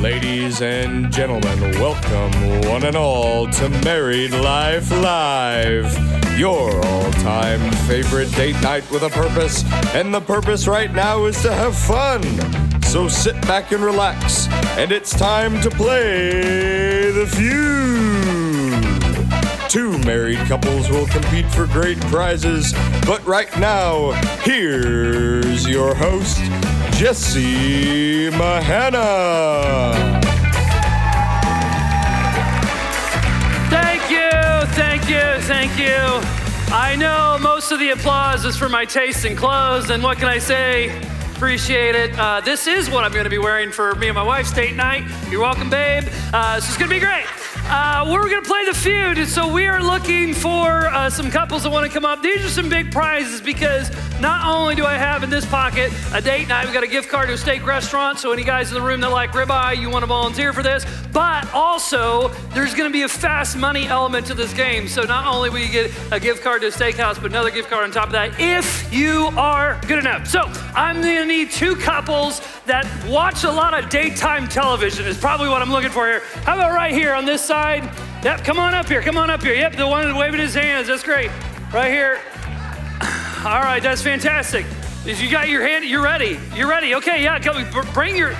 Ladies and gentlemen, welcome one and all to Married Life Live, your all-time favorite date night with a purpose, and the purpose right now is to have fun. So sit back and relax, and it's time to play The Feud. Two married couples will compete for great prizes, but right now, here's your host, Jesse Mahana. Thank you. I know most of the applause is for my taste in clothes, and what can I say? Appreciate it. This is what I'm gonna be wearing for me and my wife's date night. You're welcome, babe. So it's gonna be great. We're gonna play The Feud, and so we are looking for some couples that wanna come up. These are some big prizes because not only do I have in this pocket a date night, we got a gift card to a steak restaurant, so any guys in the room that like ribeye, you wanna volunteer for this, but also there's gonna be a fast money element to this game. So not only will you get a gift card to a steakhouse, but another gift card on top of that if you are good enough. So I'm gonna need two couples that watch a lot of daytime television is probably what I'm looking for here. How about right here on this side? Yep, come on up here. Yep, the one waving his hands, that's great. Right here. All right, that's fantastic. You got your hand, you're ready. Okay, yeah, bring your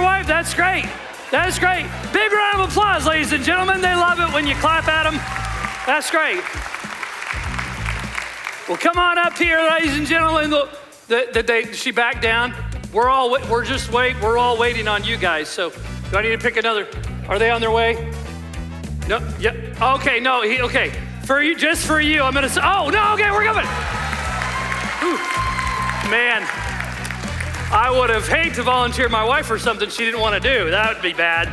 wife, that's great. Big round of applause, ladies and gentlemen. They love it when you clap at them. That's great. Well, come on up here, ladies and gentlemen. She backed down. We're all waiting on you guys. So do I need to pick another? Are they on their way? No, yep. Okay, no, okay. For you, just for you, I'm gonna say, oh, no, okay, we're coming. Ooh. Man, I would have hated to volunteer my wife for something she didn't want to do. That would be bad.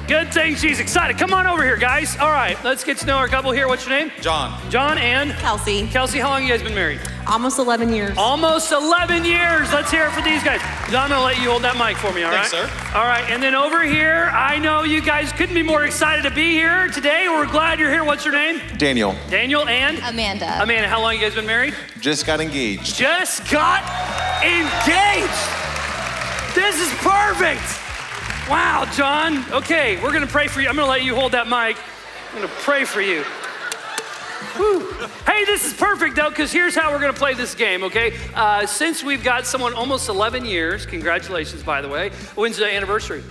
Good thing she's excited. Come on over here, guys. All right, let's get to know our couple here. What's your name? John. John and? Kelsey. Kelsey, how long have you guys been married? Almost 11 years. Almost 11 years. Let's hear it for these guys. John, I'm gonna let you hold that mic for me, all right? Thanks, sir. All right, and then over here, I know you guys couldn't be more excited to be here today. We're glad you're here. What's your name? Daniel. Daniel and? Amanda. Amanda, how long you guys been married? Just got engaged. Just got engaged. This is perfect. Wow, John. Okay, we're gonna pray for you. I'm gonna let you hold that mic. I'm gonna pray for you. Whew. Hey, this is perfect though, because here's how we're gonna play this game, okay? Since we've got someone almost 11 years, congratulations, by the way. When's the anniversary?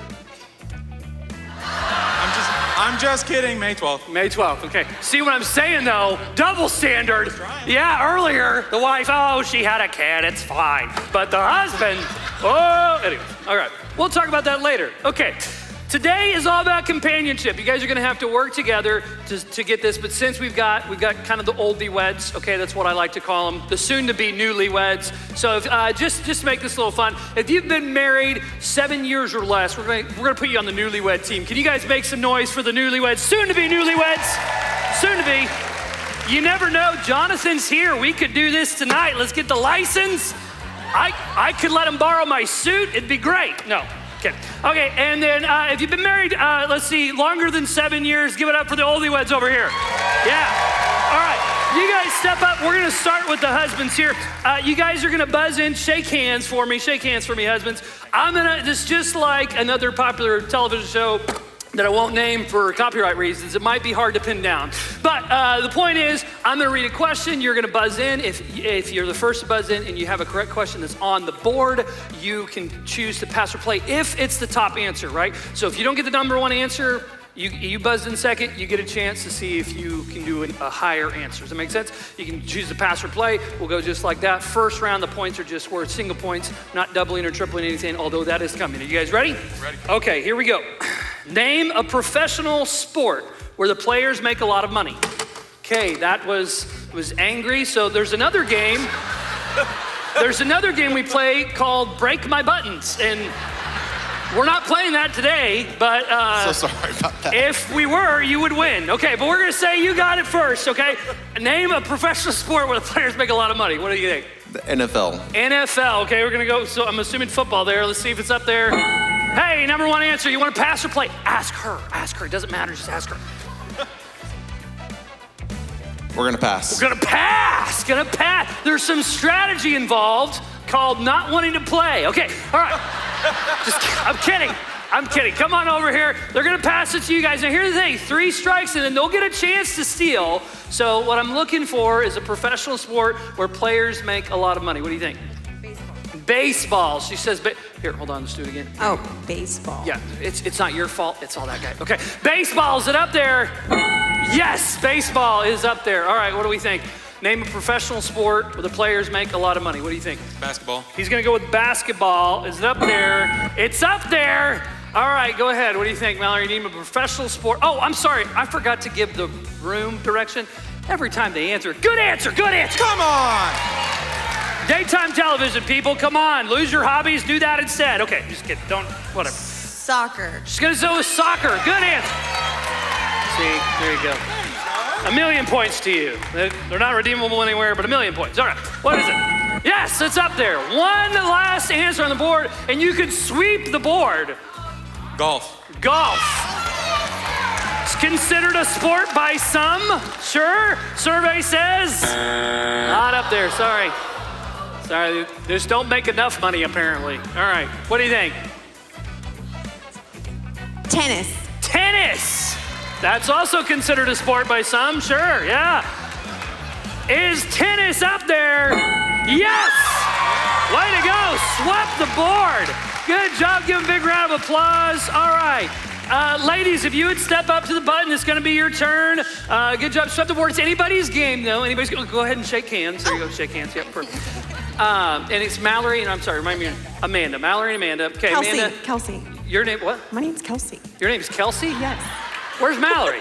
I'm just kidding, May 12th. May 12th, okay. See what I'm saying though? Double standard. Yeah, earlier, the wife, oh, she had a kid, it's fine. But the husband, oh, anyway, all right. We'll talk about that later. Okay, today is all about companionship. You guys are gonna have to work together to get this, but since we've got kind of the oldie weds, okay, that's what I like to call them, the soon-to-be newlyweds. So if, just to make this a little fun, if you've been married 7 years or less, we're gonna put you on the newlywed team. Can you guys make some noise for the newlyweds? Soon-to-be newlyweds, soon-to-be. You never know, Jonathan's here. We could do this tonight. Let's get the license. I could let him borrow my suit. It'd be great. No, kidding. Okay, and then if you've been married, let's see, longer than 7 years, give it up for the oldie weds over here. Yeah. All right, you guys step up. We're gonna start with the husbands here. You guys are gonna buzz in, shake hands for me, husbands. This just like another popular television show that I won't name for copyright reasons. It might be hard to pin down. But the point is, I'm gonna read a question, you're gonna buzz in. If you're the first to buzz in and you have a correct question that's on the board, you can choose to pass or play if it's the top answer, right? So if you don't get the number one answer, you buzzed in second, you get a chance to see if you can do a higher answer. Does that make sense? You can choose to pass or play. We'll go just like that. First round, the points are just worth single points, not doubling or tripling anything, although that is coming. Are you guys ready? Ready. Okay, here we go. Name a professional sport where the players make a lot of money. Okay, that was angry. So there's another game. There's another game we play called Break My Buttons, and we're not playing that today, but so sorry about that. If we were, you would win. Okay, but we're gonna say you got it first, okay? Name a professional sport where the players make a lot of money. What do you think? The NFL. NFL, okay, we're gonna go, so I'm assuming football there. Let's see if it's up there. Hey, number one answer, you wanna pass or play? Ask her, it doesn't matter, just ask her. We're gonna pass. We're gonna pass. There's some strategy involved called not wanting to play. Okay, all right. I'm kidding. I'm kidding. Come on over here. They're going to pass it to you guys. Now, here's the thing. 3 strikes, and then they'll get a chance to steal. So what I'm looking for is a professional sport where players make a lot of money. What do you think? Baseball. She says, here, hold on, let's do it again. Oh, baseball. Yeah, it's not your fault, it's all that guy. Okay, baseball, is it up there? Yes, baseball is up there. All right, what do we think? Name a professional sport where the players make a lot of money. What do you think? Basketball. He's gonna go with basketball. Is it up there? It's up there. All right, go ahead. What do you think, Mallory? Name a professional sport. Oh, I'm sorry, I forgot to give the room direction. Every time they answer, good answer, good answer. Come on! Daytime television, people, come on. Lose your hobbies, do that instead. Okay, just kidding, don't, whatever. Soccer. She's gonna go with soccer, good answer. See, there you go. 1,000,000 points to you. They're not redeemable anywhere, but 1,000,000 points. All right, what is it? Yes, it's up there. One last answer on the board, and you could sweep the board. Golf. Golf. It's considered a sport by some, sure. Survey says, not up there, sorry. Sorry, they just don't make enough money apparently. All right, what do you think? Tennis. Tennis. That's also considered a sport by some, sure, yeah. Is tennis up there? Yes! Way to go, swept the board. Good job, give a big round of applause. All right. Ladies, if you would step up to the button, it's gonna be your turn. Good job, swept the board. It's anybody's game though. Anybody's gonna go ahead and shake hands. There you go, shake hands, yep, perfect. And it's Mallory, and I'm sorry, remind me, Amanda. Mallory and Amanda. Okay, Kelsey. Amanda. Kelsey. Your name, what? My name's Kelsey. Your name's Kelsey? Yes. Where's Mallory?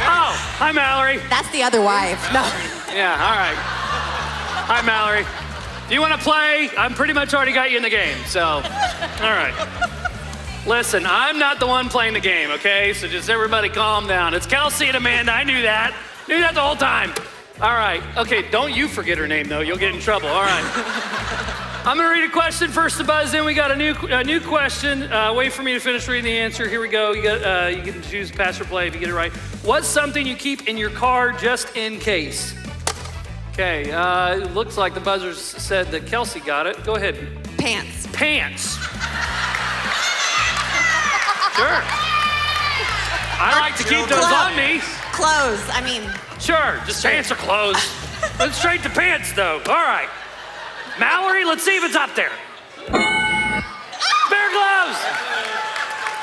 Oh, hi, Mallory. That's the other wife. No. Yeah, all right. Hi, Mallory. Do you want to play? I'm pretty much already got you in the game, so, all right. Listen, I'm not the one playing the game, okay? So just everybody calm down. It's Kelsey and Amanda, I knew that. Knew that the whole time. All right, okay, don't you forget her name though, you'll get in trouble, all right. I'm gonna read a question first to buzz in. We got a new question. Wait for me to finish reading the answer. Here we go. You get to choose pass or play if you get it right. What's something you keep in your car just in case? Okay, it looks like the buzzers said that Kelsey got it. Go ahead. Pants. Pants. Sure. I like to keep those on me. Clothes, I mean. Sure, just pants or clothes. Let's straight to pants though. All right. Mallory, let's see if it's up there. Bear gloves.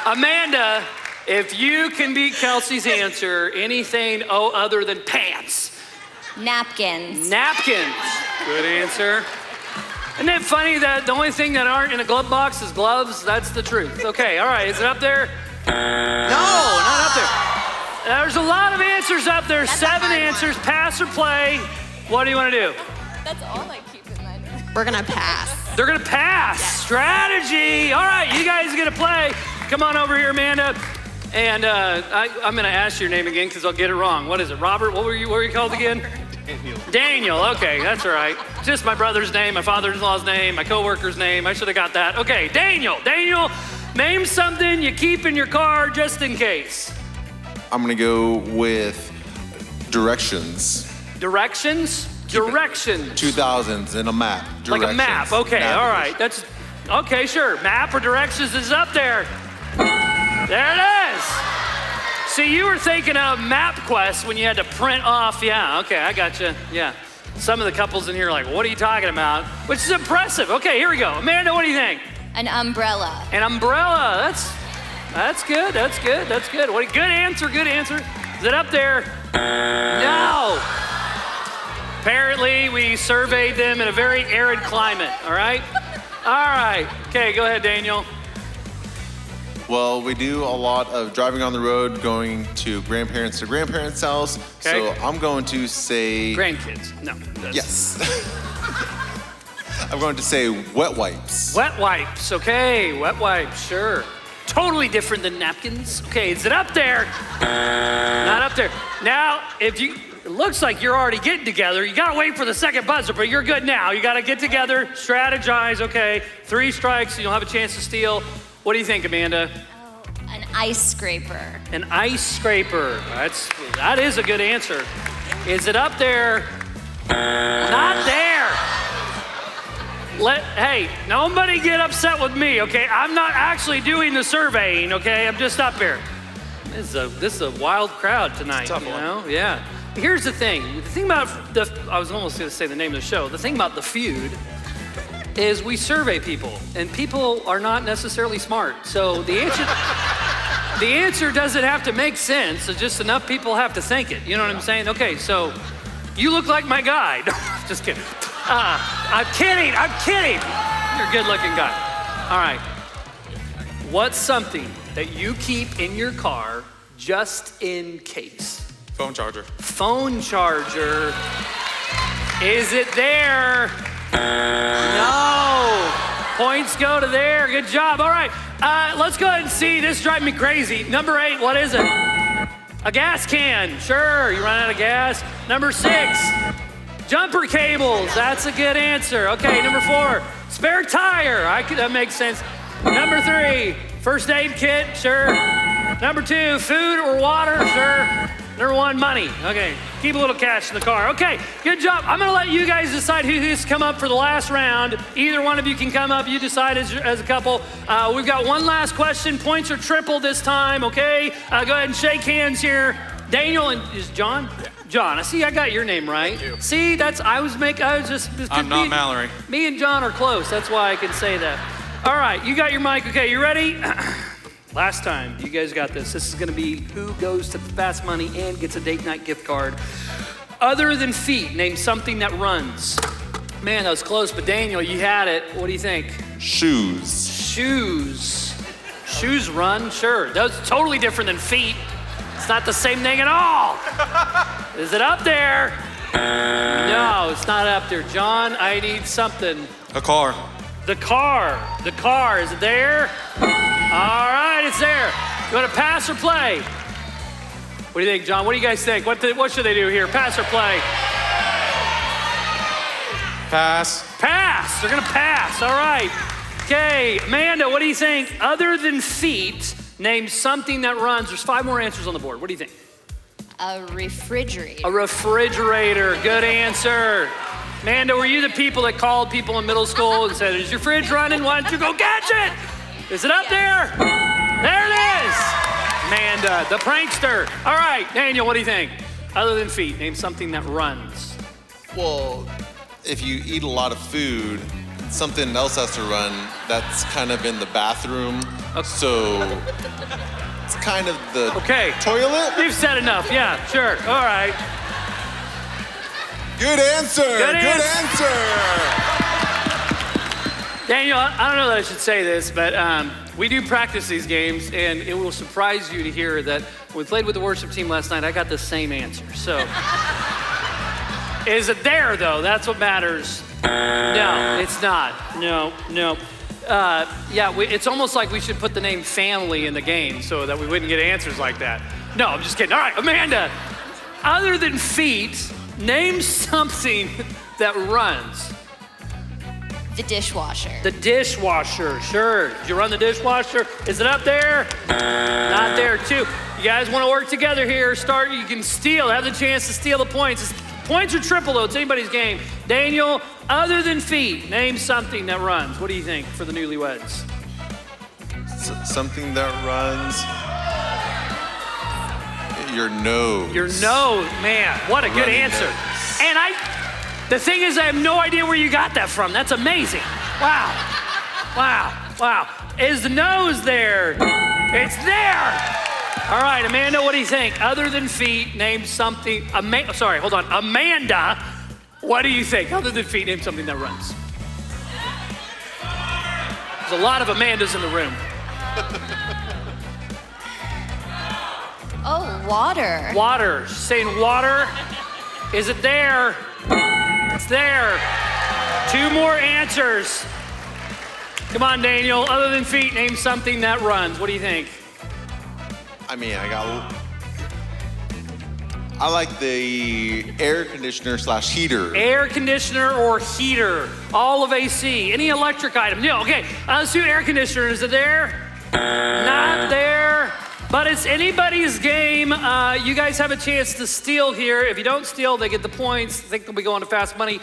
Amanda, if you can beat Kelsey's answer, anything other than pants. Napkins. Napkins. Good answer. Isn't it funny that the only thing that aren't in a glove box is gloves? That's the truth. Okay, all right, is it up there? No, not up there. There's a lot of answers up there. That's 7 answers, pass or play. What do you want to do? That's all I keep in mind. We're gonna pass. They're gonna pass. Yes. Strategy. All right, you guys are gonna play. Come on over here, Amanda. And I'm gonna ask your name again because I'll get it wrong. What is it, Robert? What were you called again? Daniel, okay, that's all right. Just my brother's name, my father-in-law's name, my coworker's name. I should have got that. Okay, Daniel, name something you keep in your car just in case. I'm gonna go with directions. Directions? Directions. 2000s and a map. Like a map, okay, all right. Navigation. That's, okay, sure. Map or directions is up there. There it is. See, you were thinking of MapQuest when you had to print off, yeah, okay, I got you, yeah. Some of the couples in here are like, what are you talking about? Which is impressive. Okay, here we go. Amanda, what do you think? An umbrella. An umbrella, that's good, that's good, that's good. Good answer, good answer. Is it up there? No. Apparently, we surveyed them in a very arid climate, all right? All right, okay, go ahead, Daniel. Well, we do a lot of driving on the road, going to grandparents' house. Okay. So I'm going to say... Grandkids, no. Yes. I'm going to say wet wipes. Wet wipes, okay, wet wipes, sure. Totally different than napkins. Okay, is it up there? Not up there. Now, it looks like you're already getting together. You gotta wait for the second buzzer, but you're good now. You gotta get together, strategize, okay. 3 strikes, and you'll have a chance to steal. What do you think, Amanda? Oh, an ice scraper. An ice scraper. That is a good answer. Is it up there? Not there. Hey, nobody get upset with me, okay? I'm not actually doing the surveying, okay? I'm just up here. This is a wild crowd tonight, Tough you one. know? Yeah. Here's the thing. The thing about I was almost going to say the name of the show. The thing about The Feud is we survey people, and people are not necessarily smart. So the answer doesn't have to make sense. It's just enough people have to think it. You know what I'm saying? Okay, so you look like my guy. No, just kidding. I'm kidding. You're a good-looking guy. All right. What's something that you keep in your car just in case? Phone charger. Phone charger. Is it there? No. Points go to there. Good job. All right. Let's go ahead and see. This is driving me crazy. Number 8, what is it? A gas can. Sure, you run out of gas. Number 6, jumper cables. That's a good answer. Okay, number 4, spare tire. That makes sense. Number 3, first aid kit. Sure. Number 2, food or water. Sure. Number 1, money. Okay, keep a little cash in the car. Okay, good job. I'm gonna let you guys decide who has come up for the last round. Either one of you can come up. You decide as a couple. We've got one last question. Points are triple this time, okay? Go ahead and shake hands here. Daniel and is John? Yeah. John, I see I got your name right. Thank you. See, I'm not Mallory. Me and John are close. That's why I can say that. All right, you got your mic. Okay, you ready? Last time, you guys got this. This is gonna be who goes to Fast Money and gets a date night gift card. Other than feet, name something that runs. Man, that was close, but Daniel, you had it. What do you think? Shoes. Shoes. Shoes run, sure. That's totally different than feet. It's not the same thing at all. Is it up there? No, it's not up there. John, I need something. A car. The car, is it there? All right, it's there. You want to pass or play? What do you think, John? What do you guys think? What should they do here? Pass or play? Pass. Pass. They're going to pass. All right. Okay, Amanda, what do you think? Other than feet, name something that runs. There's 5 more answers on the board. What do you think? A refrigerator. A refrigerator. Good answer. Amanda, were you the people that called people in middle school and said, is your fridge running? Why don't you go catch it? Is it up there? There it is. Amanda, the prankster. All right, Daniel, what do you think? Other than feet, name something that runs. Well, if you eat a lot of food, something else has to run. That's kind of in the bathroom. Okay. So it's kind of the toilet. You've said enough. Yeah, sure. All right. Good answer. Good answer. Daniel, I don't know that I should say this, but we do practice these games, and it will surprise you to hear that when we played with the worship team last night, I got the same answer. So, is it there, though? That's what matters. No, it's not. No. It's almost like we should put the name family in the game so that we wouldn't get answers like that. No, I'm just kidding. All right, Amanda, other than feet, name something that runs. The dishwasher. The dishwasher, sure. Did you run the dishwasher? Is it up there? Not there, too. You guys want to work together here. You can steal, have the chance to steal the points. Points are triple, though. It's anybody's game. Daniel, other than feet, name something that runs. What do you think for the newlyweds? Something that runs. Your nose. Your nose, man. What a good answer. Nose. And the thing is, I have no idea where you got that from. That's amazing. Wow. Is the nose there? It's there. All right, Amanda, what do you think? Other than feet, name something. Amanda, what do you think? Other than feet, name something that runs. There's a lot of Amandas in the room. Oh, water. Water. She's saying water. Is it there? It's there. 2 more answers. Come on, Daniel. Other than feet, name something that runs. What do you think? I mean, I like the air conditioner / heater. Air conditioner or heater. All of AC. Any electric item. No, okay. Let's do air conditioner. Is it there? Not there. But it's anybody's game. You guys have a chance to steal here. If you don't steal, they get the points. I think they'll be going to Fast Money.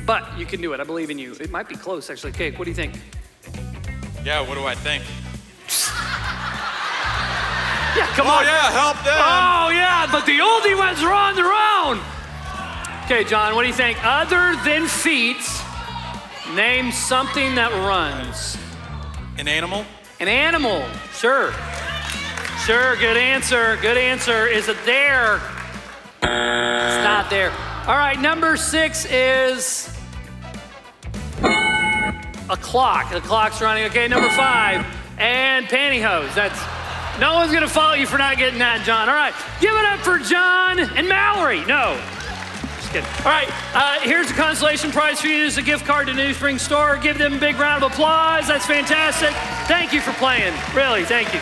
but you can do it. I believe in you. It might be close, actually. Cake, what do you think? Yeah, what do I think? Yeah, come on. Oh, yeah, help them. Oh, yeah, but the oldie ones are on their own. Okay, John, what do you think? Other than feet, name something that runs. An animal? An animal, sure. Sure, good answer, good answer. Is it there? It's not there. All right, number 6 is a clock. The clock's running. Okay, number 5, and pantyhose. No one's gonna follow you for not getting that, John. All right, give it up for John and Mallory. No, just kidding. All right, here's a consolation prize for you. It's a gift card to New Spring Store. Give them a big round of applause. That's fantastic. Thank you for playing. Really, thank you.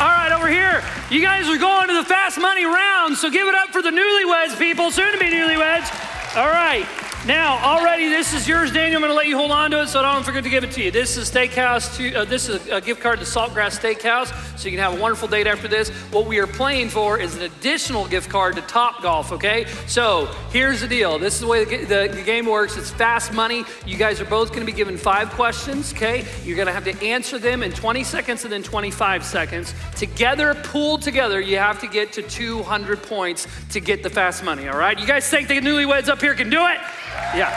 All right, over here, you guys are going to the fast money round, so give it up for the newlyweds, people, soon to be newlyweds. All right, now already this is yours, Daniel. I'm gonna let you hold on to it so I don't forget to give it to you. This is this is a gift card to Saltgrass Steakhouse, so you can have a wonderful date after this. What we are playing for is an additional gift card to Topgolf, okay? So here's the deal. This is the way the game works. It's fast money. You guys are both gonna be given 5 questions, okay? You're gonna have to answer them in 20 seconds and then 25 seconds. Together, pooled together, you have to get to 200 points to get the fast money, all right? You guys think the newlyweds up here can do it? Yeah.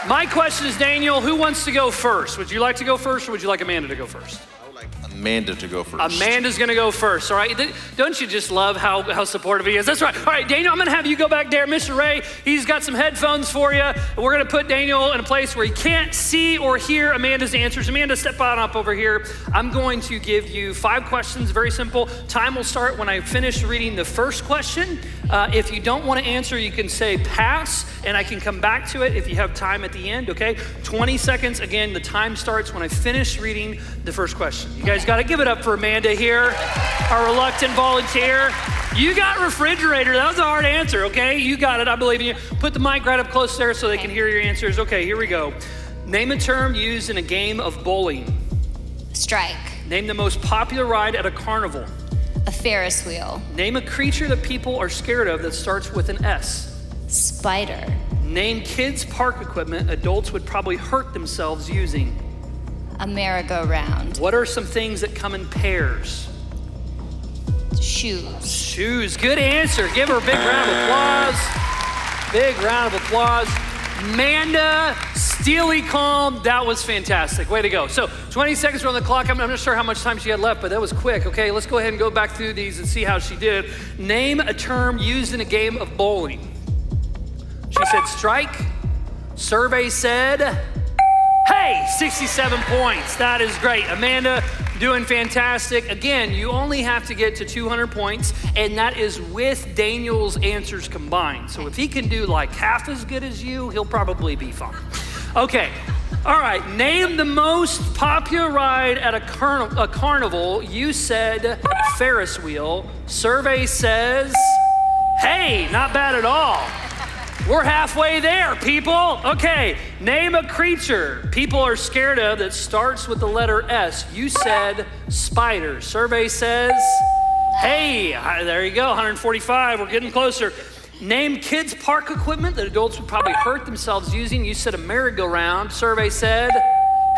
My question is, Daniel, who wants to go first? Would you like to go first, or would you like Amanda to go first? I would like Amanda to go first. Amanda's gonna go first, all right? Don't you just love how supportive he is? That's right. All right, Daniel, I'm gonna have you go back there. Mr. Ray, he's got some headphones for you. We're gonna put Daniel in a place where he can't see or hear Amanda's answers. Amanda, step on up over here. I'm going to give you 5 questions, very simple. Time will start when I finish reading the first question. If you don't wanna answer, you can say pass, and I can come back to it if you have time at the end, okay? 20 seconds, again, the time starts when I finish reading the first question. You guys gotta give it up for Amanda here, our reluctant volunteer. You got refrigerator, that was a hard answer, okay? You got it, I believe in you. Put the mic right up close there so they can hear your answers. Okay, here we go. Name a term used in a game of bowling. Strike. Name the most popular ride at a carnival. A Ferris wheel. Name a creature that people are scared of that starts with an S. Spider. Name kids' park equipment adults would probably hurt themselves using. A merry-go-round. What are some things that come in pairs? Shoes. Shoes, good answer. Give her a big round of applause. Big round of applause. Amanda, steely calm, that was fantastic. Way to go. So 20 seconds are on the clock. I'm not sure how much time she had left, but that was quick. Okay, let's go ahead and go back through these and see how she did. Name a term used in a game of bowling. She said strike. Survey said, hey, 67 points. That is great. Amanda, doing fantastic. Again, you only have to get to 200 points, and that is with Daniel's answers combined. So if he can do like half as good as you, he'll probably be fine. Okay, all right, name the most popular ride at a carnival. You said Ferris wheel. Survey says, hey, not bad at all. We're halfway there, people. Okay, name a creature people are scared of that starts with the letter S. You said spider. Survey says, hey, there you go, 145. We're getting closer. Name kids' park equipment that adults would probably hurt themselves using. You said a merry-go-round. Survey said,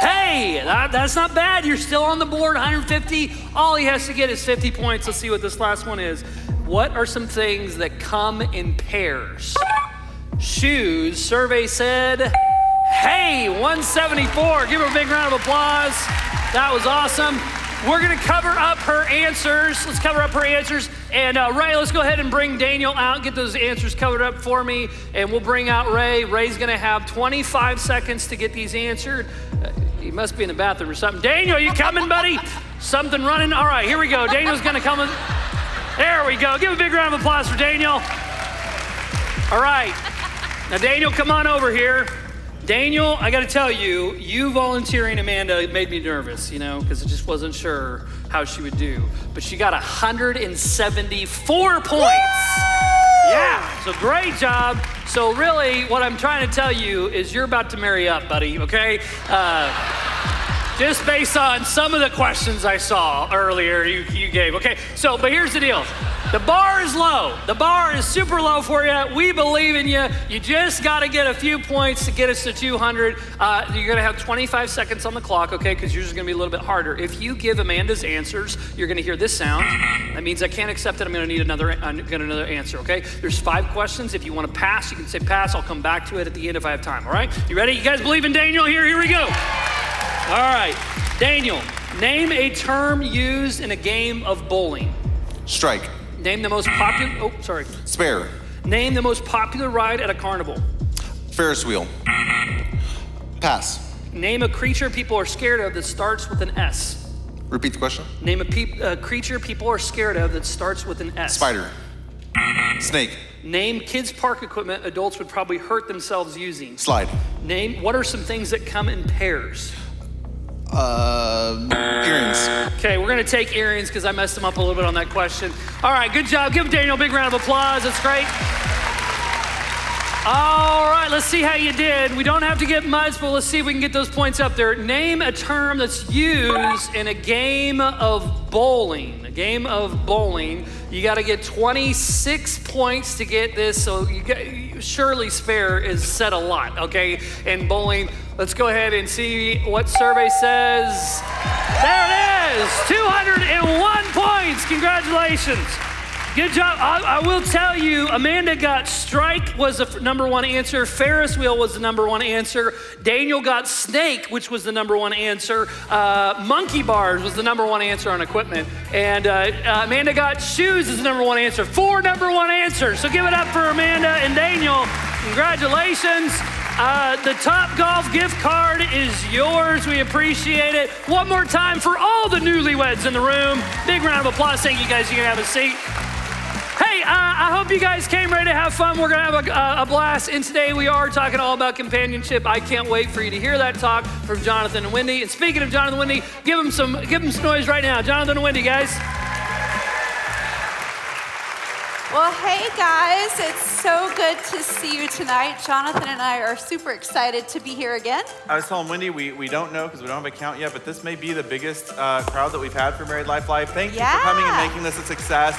hey, that's not bad. You're still on the board, 150. All he has to get is 50 points. Let's see what this last one is. What are some things that come in pairs? Shoes. Survey said, hey, 174. Give her a big round of applause. That was awesome. We're gonna cover up her answers. Let's cover up her answers. And Ray, let's go ahead and bring Daniel out, get those answers covered up for me, and we'll bring out Ray. Ray's gonna have 25 seconds to get these answered. He must be in the bathroom or something. Daniel, you coming, buddy? Something running? All right, here we go. Daniel's gonna come in. There we go. Give a big round of applause for Daniel. All right. Now, Daniel, come on over here. Daniel, I gotta tell you, you volunteering Amanda made me nervous, because I just wasn't sure how she would do. But she got 174 points. Yeah, so great job. So really, what I'm trying to tell you is you're about to marry up, buddy, okay? Just based on some of the questions I saw earlier you gave. Okay, so, but here's the deal. The bar is low. The bar is super low for you. We believe in you. You just got to get a few points to get us to 200. You're going to have 25 seconds on the clock, okay, because yours is going to be a little bit harder. If you give Amanda's answers, you're going to hear this sound. That means I can't accept it. I'm going to need another answer, okay? There's 5 questions. If you want to pass, you can say pass. I'll come back to it at the end if I have time, all right? You ready? You guys believe in Daniel here? Here we go. All right, Daniel, name a term used in a game of bowling. Strike. Name the most popular, Spare. Name the most popular ride at a carnival. Ferris wheel. Pass. Name a creature people are scared of that starts with an S. Repeat the question. Name a creature people are scared of that starts with an S. Spider. Snake. Name kids' park equipment adults would probably hurt themselves using. Slide. Name, what are some things that come in pairs? Earrings. Okay, we're gonna take earrings because I messed them up a little bit on that question. All right, good job. Give Daniel a big round of applause. That's great. All right, let's see how you did. We don't have to get much, but let's see if we can get those points up there. Name a term that's used in a game of bowling. A game of bowling. You got to get 26 points to get this, so Shirley's Fair is said a lot, okay? In bowling, let's go ahead and see what survey says. There it is, 201 points. Congratulations. Good job. I will tell you, Amanda got strike was the number 1 answer. Ferris wheel was the number 1 answer. Daniel got snake, which was the number 1 answer. Monkey bars was the number 1 answer on equipment. And Amanda got shoes as the number 1 answer. 4 number 1 answers. So give it up for Amanda and Daniel. Congratulations. The Top Golf gift card is yours. We appreciate it. One more time for all the newlyweds in the room. Big round of applause. Thank you guys. You can have a seat. Hey, I hope you guys came ready to have fun. We're gonna have a blast. And today we are talking all about companionship. I can't wait for you to hear that talk from Jonathan and Wendy. And speaking of Jonathan and Wendy, give them some noise right now. Jonathan and Wendy, guys. Well, hey guys, it's so good to see you tonight. Jonathan and I are super excited to be here again. I was telling Wendy, we don't know because we don't have a count yet, but this may be the biggest crowd that we've had for Married Life Live. Thank you for coming and making this a success.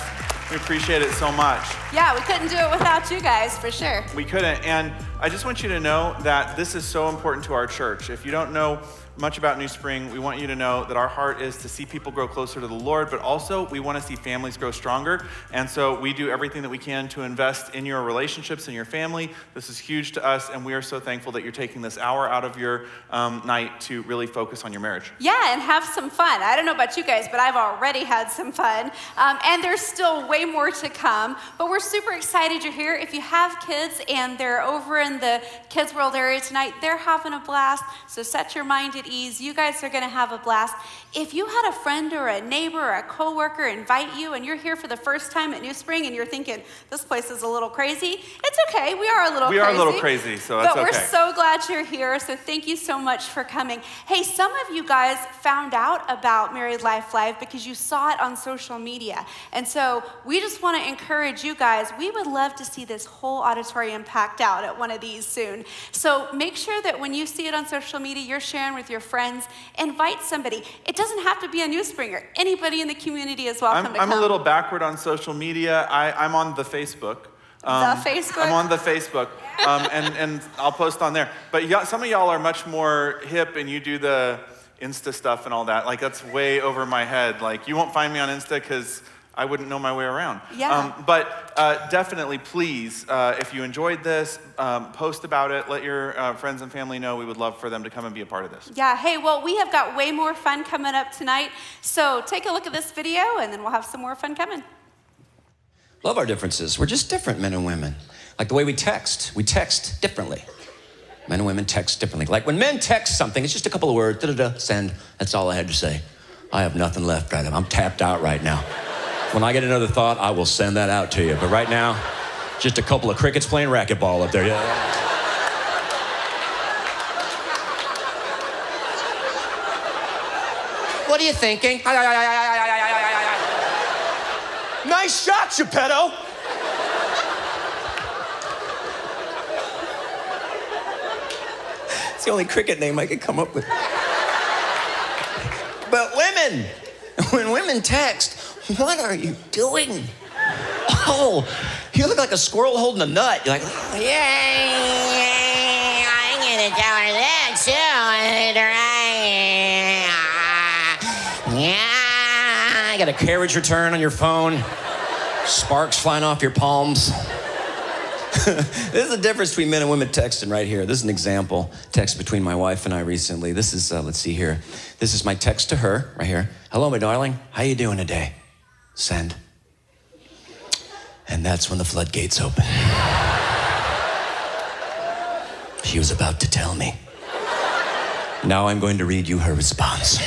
We appreciate it so much. Yeah, we couldn't do it without you guys, for sure. We couldn't, and I just want you to know that this is so important to our church. If you don't know much about New Spring, we want you to know that our heart is to see people grow closer to the Lord, but also we want to see families grow stronger. And so we do everything that we can to invest in your relationships and your family. This is huge to us, and we are so thankful that you're taking this hour out of your night to really focus on your marriage. Yeah, and have some fun. I don't know about you guys, but I've already had some fun. And there's still way more to come, but we're super excited you're here. If you have kids and they're over in the Kids World area tonight, they're having a blast, so set your mind at ease. You guys are gonna have a blast. If you had a friend or a neighbor or a coworker invite you and you're here for the first time at New Spring and you're thinking, this place is a little crazy, it's okay, we are a little crazy. We are a little crazy, so that's okay. But we're so glad you're here, so thank you so much for coming. Hey, some of you guys found out about Married Life Live because you saw it on social media. And so we just wanna encourage you guys, we would love to see this whole auditorium packed out at one of these soon. So make sure that when you see it on social media, you're sharing with your friends, invite somebody. It doesn't have to be a New Springer. Anybody in the community is welcome to come. I'm a little backward on social media. I'm on the Facebook. Facebook? I'm on the Facebook, and I'll post on there. But some of y'all are much more hip, and you do the Insta stuff and all that. Like, that's way over my head. Like, you won't find me on Insta because I wouldn't know my way around. Yeah. But definitely, please, if you enjoyed this, post about it. Let your friends and family know. We would love for them to come and be a part of this. Yeah, hey, well, we have got way more fun coming up tonight. So take a look at this video, and then we'll have some more fun coming. Love our differences. We're just different, men and women. Like the way we text differently. Men and women text differently. Like when men text something, it's just a couple of words, send. That's all I had to say. I have nothing left right now. I'm tapped out right now. When I get another thought, I will send that out to you. But right now, just a couple of crickets playing racquetball up there. Yeah. What are you thinking? Nice shot, Geppetto. It's the only cricket name I could come up with. men. When women text, what are you doing? Oh, you look like a squirrel holding a nut. You're like, oh, yeah, I'm gonna tell her that too. Yeah, I got a carriage return on your phone. Sparks flying off your palms. This is the difference between men and women texting right here. This is an example text between my wife and I recently. This is, let's see here. This is my text to her right here. Hello, my darling. How you doing today? Send. And that's when the floodgates open. She was about to tell me. Now I'm going to read you her response.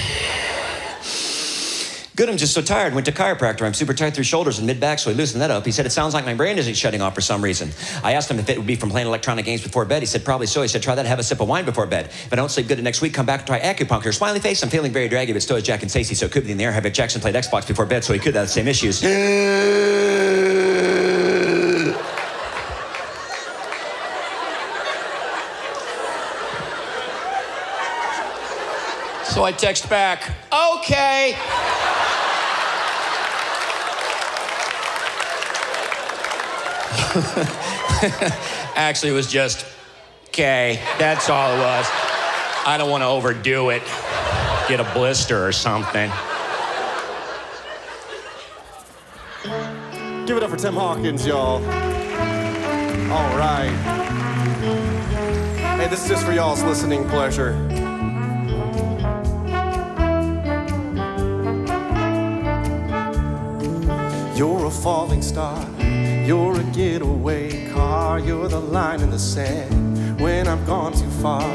Good, I'm just so tired. Went to chiropractor. I'm super tight through shoulders and mid-back, so I loosened that up. He said, it sounds like my brain isn't shutting off for some reason. I asked him if it would be from playing electronic games before bed. He said, probably so. He said, try that, have a sip of wine before bed. If I don't sleep good the next week, come back and try acupuncture. Smiley face, I'm feeling very draggy, but still is Jack and Stacey, so it could be in the air. Have Jackson played Xbox before bed, so he could have the same issues. So I text back, okay. Actually, it was just, okay. That's all it was. I don't want to overdo it. Get a blister or something. Give it up for Tim Hawkins, y'all. All right. Hey, this is just for y'all's listening pleasure. You're a falling star. You're a getaway car. You're the line in the sand when I've gone too far.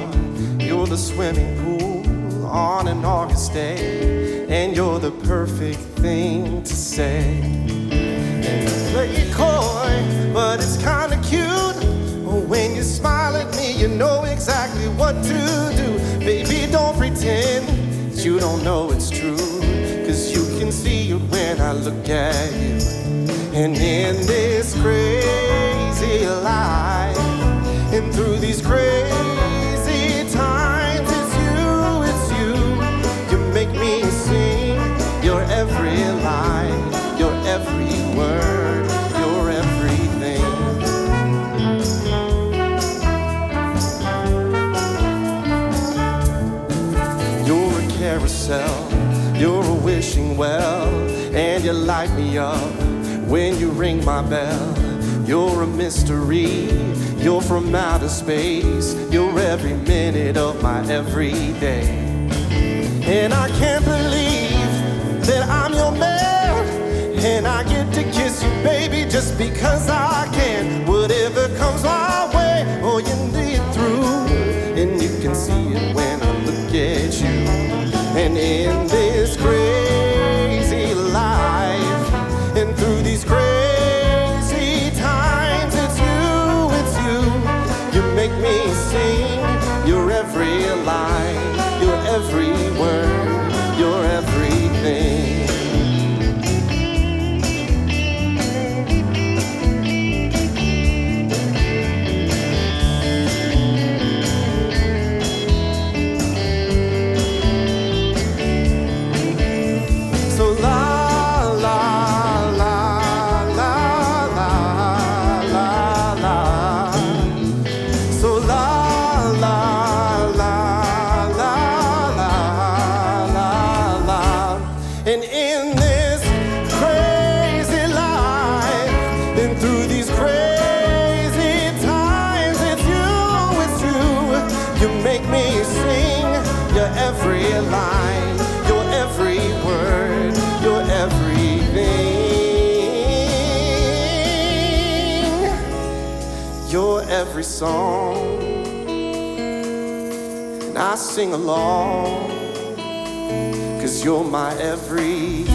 You're the swimming pool on an August day, and you're the perfect thing to say. And you play it coy, but it's kinda cute. When you smile at me, you know exactly what to do. Baby, don't pretend that you don't know it's true, 'cause you can see it when I look at you. And in this crazy life, and through these crazy times, it's you. You make me sing your every line, your every word, your everything. You're a carousel, you're a wishing well, and you light me up when you ring my bell. You're a mystery, you're from outer space. You're every minute of my everyday. And I can't believe that I'm your man, and I get to kiss you, baby, just because I can. Whatever comes my way, oh, you need it through, and you can see it when I look at you. And in this crazy life, and through these crazy times, it's you. You make me sing your every line, your every word, your everything. So every line, your every word, your everything, your every song. And I sing along, 'cause you're my everything.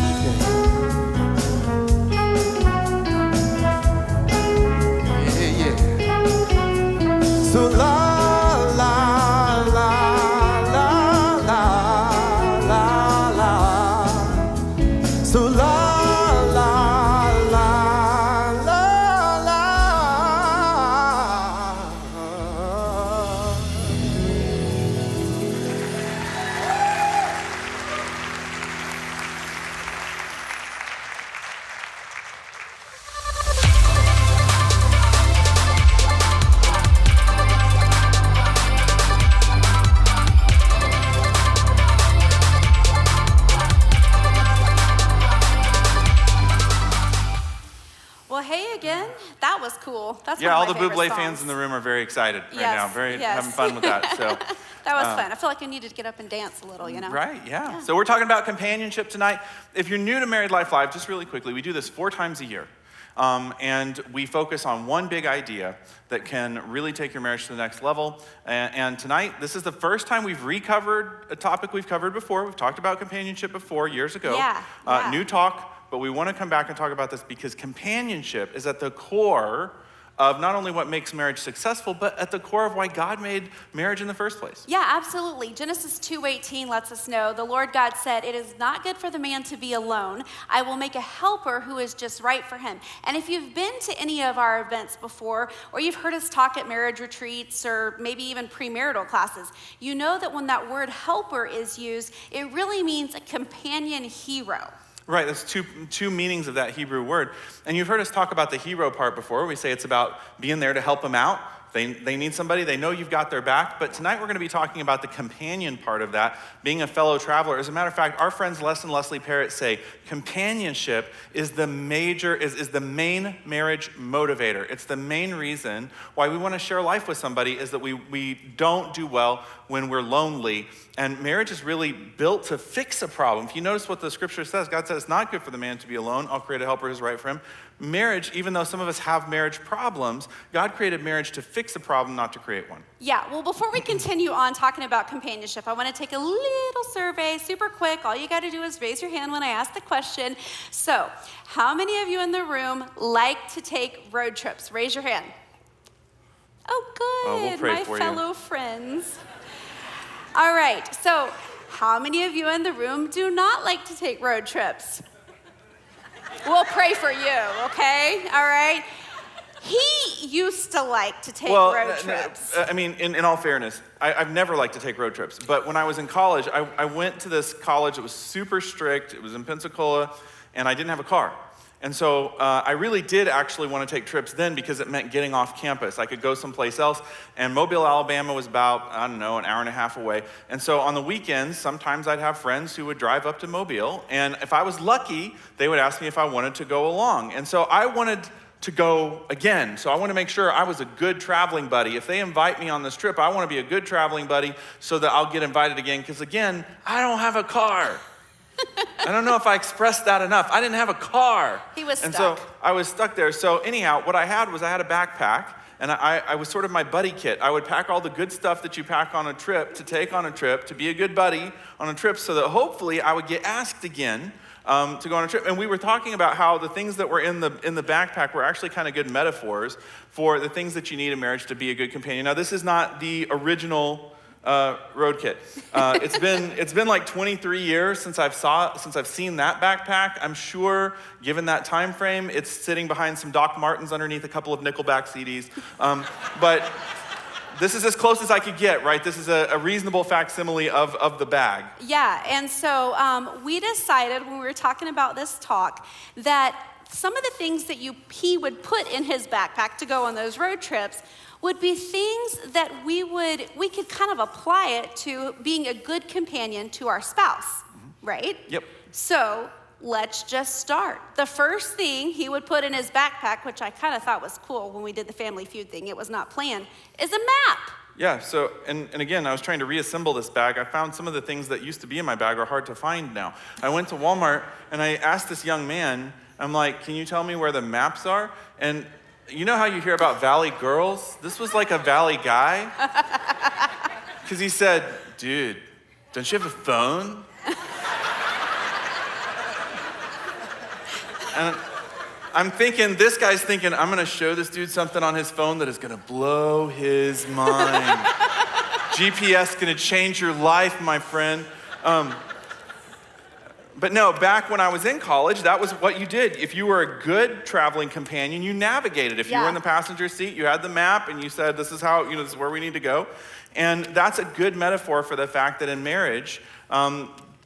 Yeah, yeah. So again. That was cool. That's Yeah, one all of the my favorite Buble fans songs. in the room are very excited right Yes, now. Very yes. having fun with that. So. That was fun. I feel like I needed to get up and dance a little, you know? Right, yeah. So we're talking about companionship tonight. If you're new to Married Life Live, just really quickly, we do this 4 times a year. And we focus on one big idea that can really take your marriage to the next level. And tonight, this is the first time we've recovered a topic we've covered before. We've talked about companionship before, years ago. Yeah. New talk, but we want to come back and talk about this because companionship is at the core of not only what makes marriage successful, but at the core of why God made marriage in the first place. Yeah, absolutely. Genesis 2:18 lets us know, the Lord God said, "It is not good for the man to be alone. I will make a helper who is just right for him." And if you've been to any of our events before, or you've heard us talk at marriage retreats, or maybe even premarital classes, you know that when that word helper is used, it really means a companion hero. Right, that's two meanings of that Hebrew word. And you've heard us talk about the hero part before. We say it's about being there to help them out. They need somebody, they know you've got their back. But tonight we're going to be talking about the companion part of that, being a fellow traveler. As a matter of fact, our friends Les and Leslie Parrott say companionship is the main marriage motivator. It's the main reason why we want to share life with somebody, is that we don't do well when we're lonely. And marriage is really built to fix a problem. If you notice what the scripture says, God said it's not good for the man to be alone. I'll create a helper who's right for him. Marriage, even though some of us have marriage problems, God created marriage to fix a problem, not to create one. Yeah, well, before we continue on talking about companionship, I want to take a little survey, super quick. All you got to do is raise your hand when I ask the question. So, how many of you in the room like to take road trips? Raise your hand. Oh, good. We'll pray my for you. fellow friends. All right, so how many of you in the room do not like to take road trips? We'll pray for you, okay? All right? He used to like to take road trips. I mean, in all fairness, I've never liked to take road trips. But when I was in college, I went to this college that was super strict. It was in Pensacola, and I didn't have a car. And so I really did actually want to take trips then because it meant getting off campus. I could go someplace else. And Mobile, Alabama was about, an hour and a half away. And so on the weekends, sometimes I'd have friends who would drive up to Mobile. And if I was lucky, they would ask me if I wanted to go along. And so I wanted to go again. So I want to make sure I was a good traveling buddy. If they invite me on this trip, I want to be a good traveling buddy so that I'll get invited again. Because again, I don't have a car. I don't know if I expressed that enough. I didn't have a car. He was and stuck. so I was stuck there. So anyhow, what I had a backpack, and I was sort of my buddy kit. I would pack all the good stuff that you pack on a trip, to take on a trip, to be a good buddy on a trip, so that hopefully I would get asked again to go on a trip. And we were talking about how the things that were in the backpack were actually kind of good metaphors for the things that you need in marriage to be a good companion. Now, this is not the original road kit. It's been like 23 years since I've seen that backpack. I'm sure, given that time frame, it's sitting behind some Doc Martens underneath a couple of Nickelback CDs. But this is as close as I could get, right? This is a reasonable facsimile of the bag. Yeah, and so we decided when we were talking about this talk that some of the things that he would put in his backpack to go on those road trips would be things that we could kind of apply it to being a good companion to our spouse, right? Yep. So let's just start. The first thing he would put in his backpack, which I kind of thought was cool when we did the Family Feud thing, it was not planned, is a map. Yeah, so, and again, I was trying to reassemble this bag. I found some of the things that used to be in my bag are hard to find now. I went to Walmart and I asked this young man, I'm like, can you tell me where the maps are? And you know how you hear about Valley girls? This was like a Valley guy. Because he said, dude, don't you have a phone? And I'm thinking, this guy's thinking, I'm gonna show this dude something on his phone that is gonna blow his mind. GPS gonna change your life, my friend. But no, back when I was in college, that was what you did. If you were a good traveling companion, you navigated. If you were in the passenger seat, you had the map and you said, this is how, this is where we need to go. And that's a good metaphor for the fact that in marriage,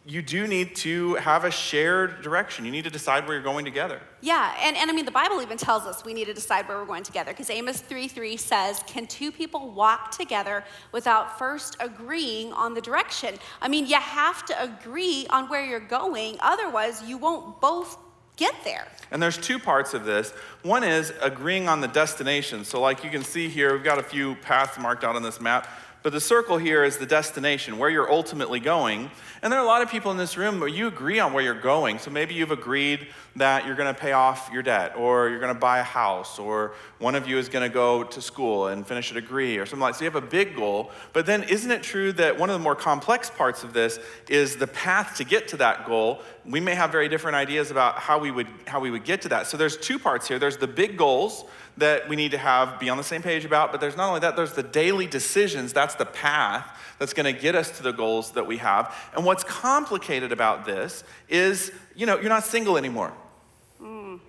you do need to have a shared direction. You need to decide where you're going together. Yeah, and I mean, the Bible even tells us we need to decide where we're going together, because Amos 3:3 says, can two people walk together without first agreeing on the direction? I mean, you have to agree on where you're going, otherwise you won't both get there. And there's two parts of this. One is agreeing on the destination. So like you can see here, we've got a few paths marked out on this map. But the circle here is the destination, where you're ultimately going. And there are a lot of people in this room where you agree on where you're going. So maybe you've agreed that you're going to pay off your debt, or you're going to buy a house, or one of you is going to go to school and finish a degree, or something like that. So you have a big goal. But then isn't it true that one of the more complex parts of this is the path to get to that goal? We may have very different ideas about how we would get to that. So there's two parts here. There's the big goals that we need to be on the same page about, but there's not only that, there's the daily decisions. That's the path that's going to get us to the goals that we have. And what's complicated about this is, you're not single anymore. You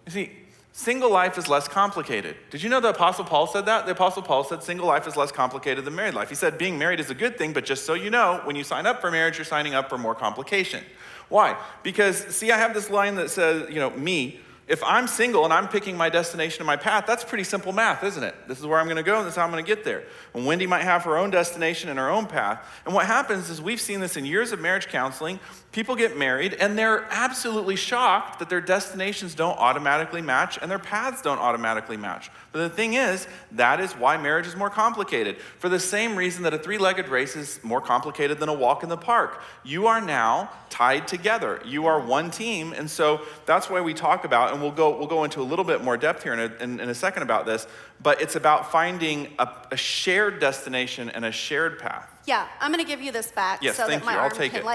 see, single life is less complicated. Did you know the Apostle Paul said that? The Apostle Paul said single life is less complicated than married life. He said being married is a good thing, but just so you know, when you sign up for marriage, you're signing up for more complication. Why? Because, see, I have this line that says, me. If I'm single and I'm picking my destination and my path, that's pretty simple math, isn't it? This is where I'm going to go and this is how I'm going to get there. And Wendy might have her own destination and her own path. And what happens is, we've seen this in years of marriage counseling. People get married and they're absolutely shocked that their destinations don't automatically match and their paths don't automatically match. But the thing is, that is why marriage is more complicated. For the same reason that a three-legged race is more complicated than a walk in the park. You are now tied together. You are one team. And so that's why we talk about, and we'll go into a little bit more depth here in a second about this, but it's about finding a shared destination and a shared path. Yeah, I'm going to give you this back Yes, so thank that my you. I'll arm take can, it.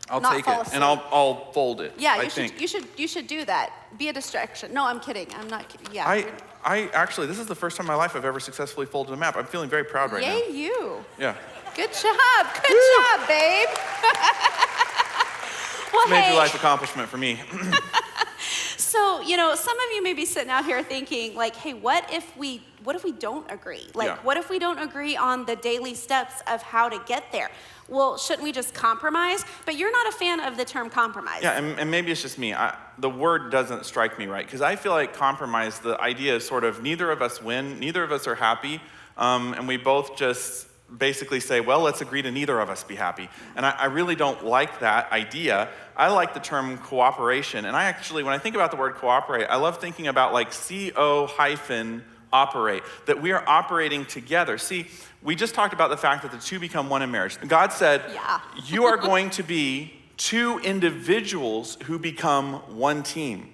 I'll take it, and I'll fold it. Yeah, I think. you should do that. Be a distraction. No, I'm kidding. I'm not kidding. Yeah. I actually, this is the first time in my life I've ever successfully folded a map. I'm feeling very proud right now. Yay, you. Yeah. Good job. Good job, babe. Well, Major life accomplishment for me. So, some of you may be sitting out here thinking, like, hey, what if we don't agree? Like, what if we don't agree on the daily steps of how to get there? Well, shouldn't we just compromise? But you're not a fan of the term compromise. Yeah, and maybe it's just me. The word doesn't strike me right, because I feel like compromise, the idea is sort of neither of us win, neither of us are happy, and we both just basically say, well, let's agree to neither of us be happy. And I really don't like that idea. I like the term cooperation. And I actually, when I think about the word cooperate, I love thinking about like CO-operate, that we are operating together. See, we just talked about the fact that the two become one in marriage. God said, you are going to be two individuals who become one team.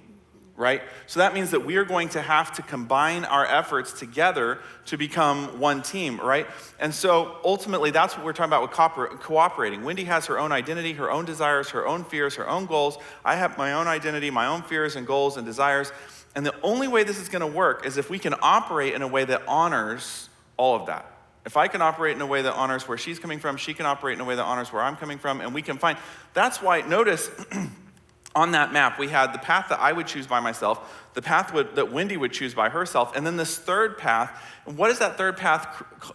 Right? So that means that we are going to have to combine our efforts together to become one team, right? And so ultimately, that's what we're talking about with cooperating. Wendy has her own identity, her own desires, her own fears, her own goals. I have my own identity, my own fears and goals and desires. And the only way this is going to work is if we can operate in a way that honors all of that. If I can operate in a way that honors where she's coming from, she can operate in a way that honors where I'm coming from, and we can find. That's why, notice, on that map, we had the path that I would choose by myself, the path that Wendy would choose by herself, and then this third path. And what is that third path?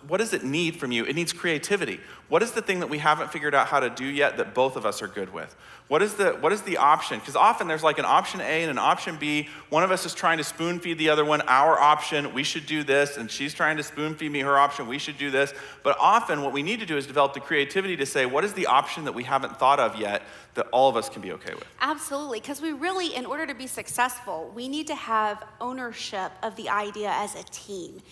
What does it need from you? It needs creativity. What is the thing that we haven't figured out how to do yet that both of us are good with? What is the option? Because often there's like an option A and an option B. One of us is trying to spoon feed the other one our option, we should do this, and she's trying to spoon feed me her option, we should do this. But often what we need to do is develop the creativity to say, what is the option that we haven't thought of yet that all of us can be okay with? Absolutely, because we really, in order to be successful, we need to have ownership of the idea as a team.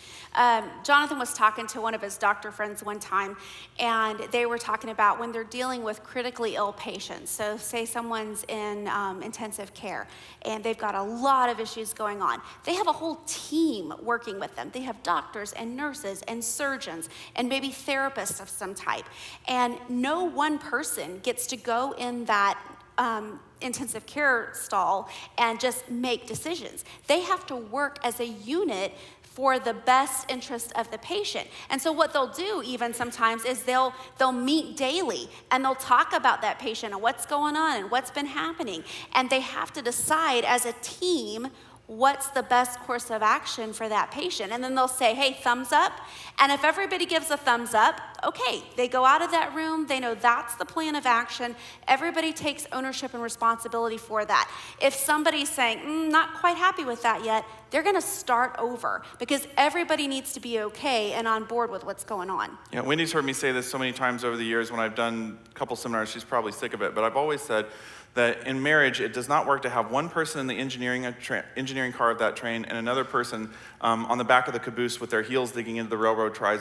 Jonathan was talking to one of his doctor friends one time, and they were talking about when they're dealing with critically ill patients. So say someone's in intensive care, and they've got a lot of issues going on. They have a whole team working with them. They have doctors and nurses and surgeons and maybe therapists of some type. And no one person gets to go in that intensive care stall and just make decisions. They have to work as a unit for the best interest of the patient. And so what they'll do even sometimes is they'll meet daily and they'll talk about that patient and what's going on and what's been happening. And they have to decide as a team what's the best course of action for that patient. And then they'll say, hey, thumbs up. And if everybody gives a thumbs up, okay, they go out of that room, they know that's the plan of action. Everybody takes ownership and responsibility for that. If somebody's saying, not quite happy with that yet, they're gonna start over because everybody needs to be okay and on board with what's going on. Yeah, Wendy's heard me say this so many times over the years when I've done a couple seminars, she's probably sick of it, but I've always said that in marriage, it does not work to have one person in the engineering car of that train and another person on the back of the caboose with their heels digging into the railroad ties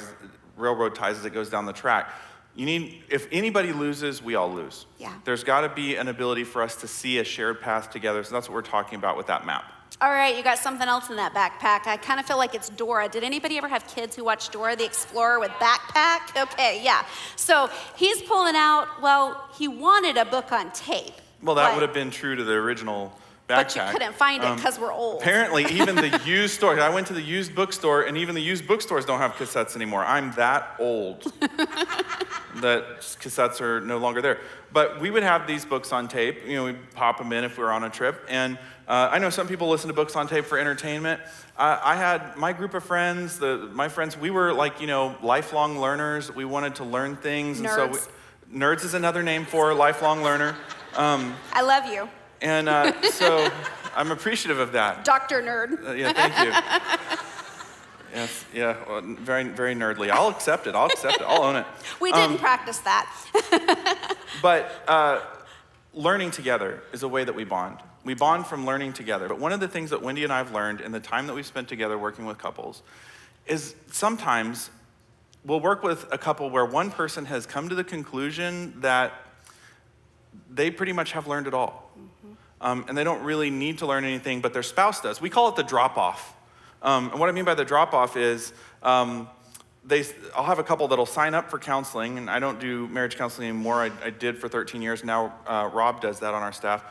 as it goes down the track. If anybody loses, we all lose. Yeah. There's got to be an ability for us to see a shared path together, so that's what we're talking about with that map. All right, you got something else in that backpack. I kind of feel like it's Dora. Did anybody ever have kids who watched Dora the Explorer with backpack? Okay, yeah. So he's pulling out, well, he wanted a book on tape. Well, that would have been true to the original backpack. But you couldn't find it because we're old. Apparently, even the used store, I went to the used bookstore, and even the used bookstores don't have cassettes anymore. I'm that old that cassettes are no longer there. But we would have these books on tape. We'd pop them in if we were on a trip. And I know some people listen to books on tape for entertainment. I had my group of friends, my friends, we were like, lifelong learners. We wanted to learn things. Nerds. And so nerds is another name for a lifelong learner. I love you. And so I'm appreciative of that. Dr. Nerd. Yeah, thank you. Yes, yeah, well, very, very nerdly. I'll accept it. I'll own it. We didn't practice that. But learning together is a way that we bond. We bond from learning together. But one of the things that Wendy and I have learned in the time that we've spent together working with couples is sometimes we'll work with a couple where one person has come to the conclusion that they pretty much have learned it all. Mm-hmm. And they don't really need to learn anything, but their spouse does. We call it the drop-off. And what I mean by the drop-off is I'll have a couple that'll sign up for counseling, and I don't do marriage counseling anymore. I did for 13 years. Now Rob does that on our staff.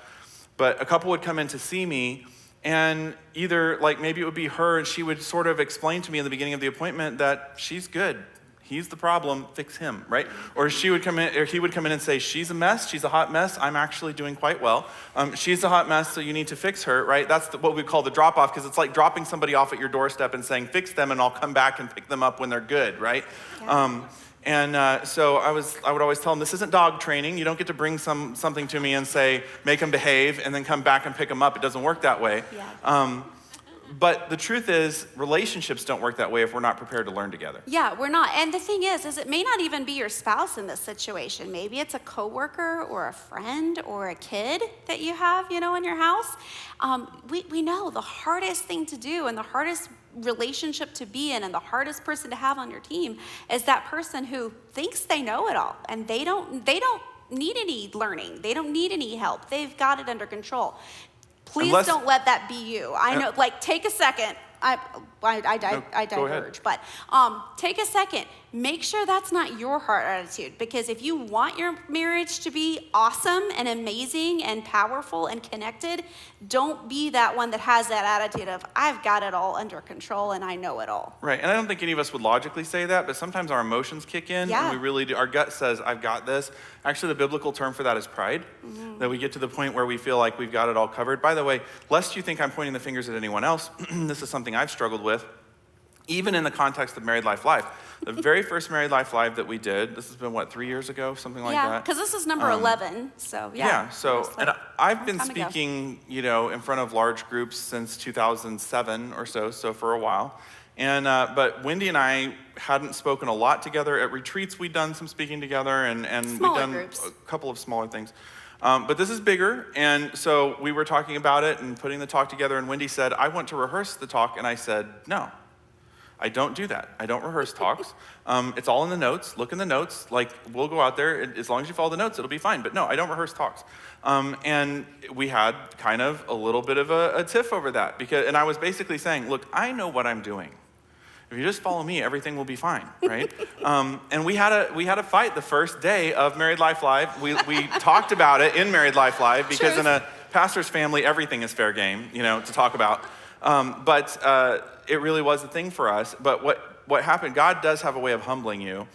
But a couple would come in to see me, and either, like, maybe it would be her, and she would sort of explain to me in the beginning of the appointment that she's good. He's the problem, fix him, right? Or she would come in, or he would come in and say, she's a mess, she's a hot mess, I'm actually doing quite well. She's a hot mess, so you need to fix her, right? That's what we call the drop-off, because it's like dropping somebody off at your doorstep and saying, fix them, and I'll come back and pick them up when they're good, right? Yeah. So I would always tell them, this isn't dog training. You don't get to bring something to me and say, make them behave, and then come back and pick them up. It doesn't work that way. Yeah. But the truth is, relationships don't work that way if we're not prepared to learn together. Yeah, we're not. And the thing is it may not even be your spouse in this situation. Maybe it's a coworker or a friend or a kid that you have, in your house. We know the hardest thing to do and the hardest relationship to be in and the hardest person to have on your team is that person who thinks they know it all, and they don't need any learning. They don't need any help. They've got it under control. Please don't let that be you. I know, take a second. I diverge, but take a second. Make sure that's not your heart attitude, because if you want your marriage to be awesome and amazing and powerful and connected, don't be that one that has that attitude of, I've got it all under control and I know it all. Right, and I don't think any of us would logically say that, but sometimes our emotions kick in, and we really do. Our gut says, I've got this. Actually, the biblical term for that is pride, that we get to the point where we feel like we've got it all covered. By the way, lest you think I'm pointing the fingers at anyone else, this is something I've struggled with, even in the context of Married Life Live. The very first Married Life Live that we did, this has been, 3 years ago, something like that? Yeah, because this is number 11, so yeah. Yeah, so, and I've been speaking, in front of large groups since 2007 or so for a while. And, but Wendy and I hadn't spoken a lot together. At retreats, we'd done some speaking together, and we'd done groups. A couple of smaller things. But this is bigger, and so we were talking about it and putting the talk together, and Wendy said, I want to rehearse the talk, and I said, no. I don't do that. I don't rehearse talks. It's all in the notes. Look in the notes. We'll go out there. As long as you follow the notes, it'll be fine. But no, I don't rehearse talks. And we had kind of a little bit of a tiff over that. And I was basically saying, look, I know what I'm doing. If you just follow me, everything will be fine, right? And we had a fight the first day of Married Life Live. We talked about it in Married Life Live, because in a pastor's family, everything is fair game, to talk about. But it really was a thing for us. But what happened, God does have a way of humbling you.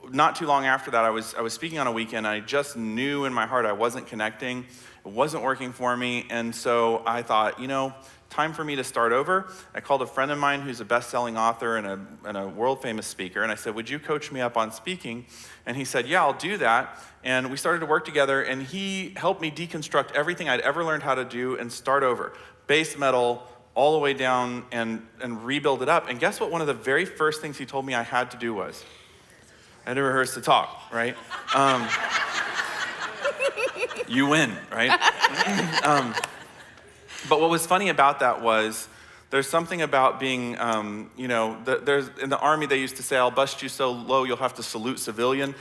Not too long after that, I was speaking on a weekend. I just knew in my heart I wasn't connecting. It wasn't working for me. And so I thought, time for me to start over. I called a friend of mine who's a best-selling author and a world-famous speaker, and I said, would you coach me up on speaking? And he said, yeah, I'll do that. And we started to work together, and he helped me deconstruct everything I'd ever learned how to do and start over. Bass metal, all the way down, and rebuild it up. And guess what one of the very first things he told me I had to do was? I had to rehearse the talk, right? you win, right? But what was funny about that was there's something about being, there's in the army they used to say, I'll bust you so low you'll have to salute civilian.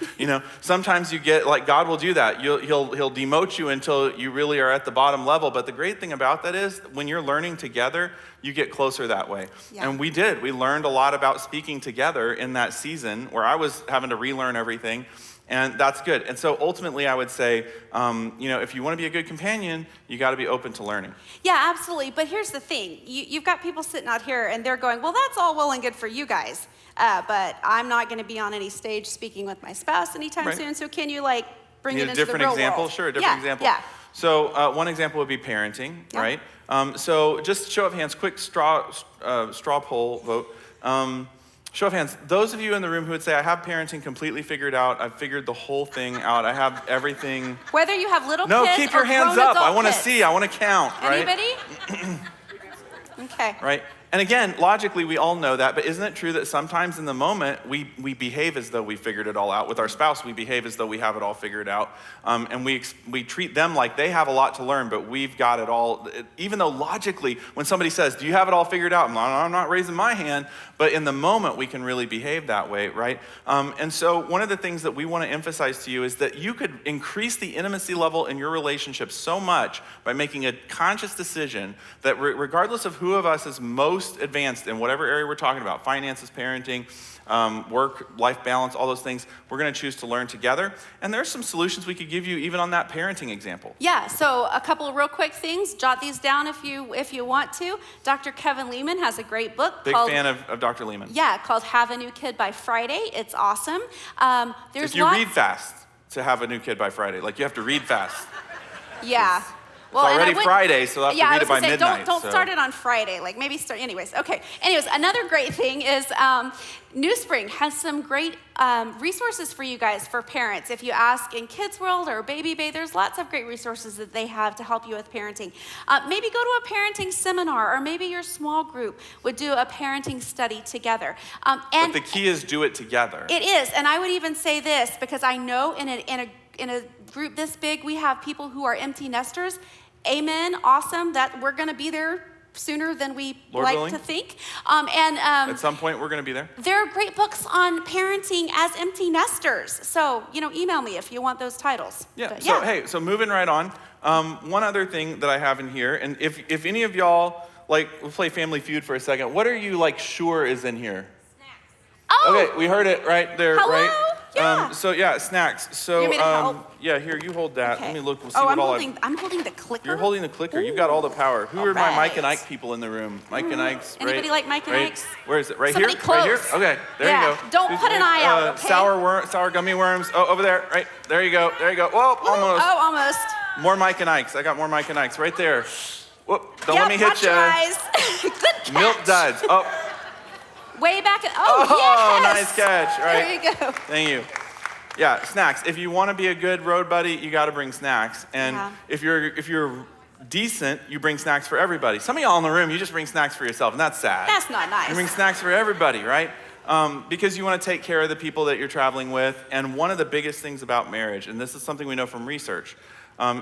Sometimes you get, like, God will do that. He'll demote you until you really are at the bottom level. But the great thing about that is when you're learning together, you get closer that way. Yeah. And we did. We learned a lot about speaking together in that season where I was having to relearn everything. And that's good. And so ultimately, I would say, if you want to be a good companion, you got to be open to learning. Yeah, absolutely. But here's the thing. You've got people sitting out here, and they're going, well, that's all well and good for you guys. But I'm not going to be on any stage speaking with my spouse anytime soon. So can you, bring it into the real world? A different example? Sure, a different example. Yeah. So one example would be parenting, right? So just show of hands, quick straw poll vote. Show of hands, those of you in the room who would say, I have parenting completely figured out, I've figured the whole thing out, I have everything. Whether you have little kids kids keep your or hands grown up. I want to kids. see, I want to count, right? Anybody? Okay. Right? And again, logically, we all know that, but isn't it true that sometimes in the moment, we behave as though we figured it all out? With our spouse, we behave as though we have it all figured out. And we treat them like they have a lot to learn, but we've got it all. Even though logically, when somebody says, do you have it all figured out? I'm not raising my hand. But in the moment, we can really behave that way, right? And so one of the things that we want to emphasize to you is that you could increase the intimacy level in your relationship so much by making a conscious decision that regardless of who of us is most advanced in whatever area we're talking about, finances, parenting, work-life balance, all those things, we're going to choose to learn together. And there's some solutions we could give you even on that parenting example. Yeah, so a couple of real quick things. Jot these down if you want to. Dr. Kevin Leman has a great book called... Big fan of Dr. Leman. Yeah, called Have a New Kid by Friday. It's awesome. If you read fast to have a new kid by Friday, you have to read fast. Yeah. Well, it's already Friday, so I'll have to read it by midnight. Don't start it on Friday. Maybe start, anyways. Okay. Anyways, another great thing is NewSpring has some great resources for you guys, for parents. If you ask in Kids World or Baby Bay, there's lots of great resources that they have to help you with parenting. Maybe go to a parenting seminar, or maybe your small group would do a parenting study together. But the key is do it together. It is, and I would even say this, because I know in a group this big, we have people who are empty nesters. Amen, awesome, that we're gonna be there sooner than we Lord willing. To think. At some point, we're gonna be there. There are great books on parenting as empty nesters. So, email me if you want those titles. Yeah, But, so moving right on. One other thing that I have in here, and if any of y'all, we'll play Family Feud for a second. What are you, sure is in here? Oh! Okay, we heard it right there, Hello? right? Yeah. Snacks. So, You want me to help? yeah, here, you hold that. Okay. Let me look. We'll see I'm what holding the clicker. You're holding the clicker. You've got all the power. Who are my Mike and Ike people in the room? Mike and Ike's. Anybody like Mike and Ike's? Where is it? Right Somebody here. close. Right here. Okay. There you go. Don't put an eye out. Okay? Sour gummy worms. Oh, over there. Right. There you go. There you go. Whoa, almost. Oh, almost. More Mike and Ike's. I got more Mike and Ike's right there. Whoop. Don't Yep, let me hit watch you. your eyes. Good catch. Milk duds. Oh. Way back. Yes. Nice catch. Right. There you go. Thank you. Yeah, snacks. If you want to be a good road buddy, you got to bring snacks. And if you're decent, you bring snacks for everybody. Some of y'all in the room, you just bring snacks for yourself, and that's sad. That's not nice. You bring snacks for everybody, right? Because you want to take care of the people that you're traveling with. And one of the biggest things about marriage, and this is something we know from research,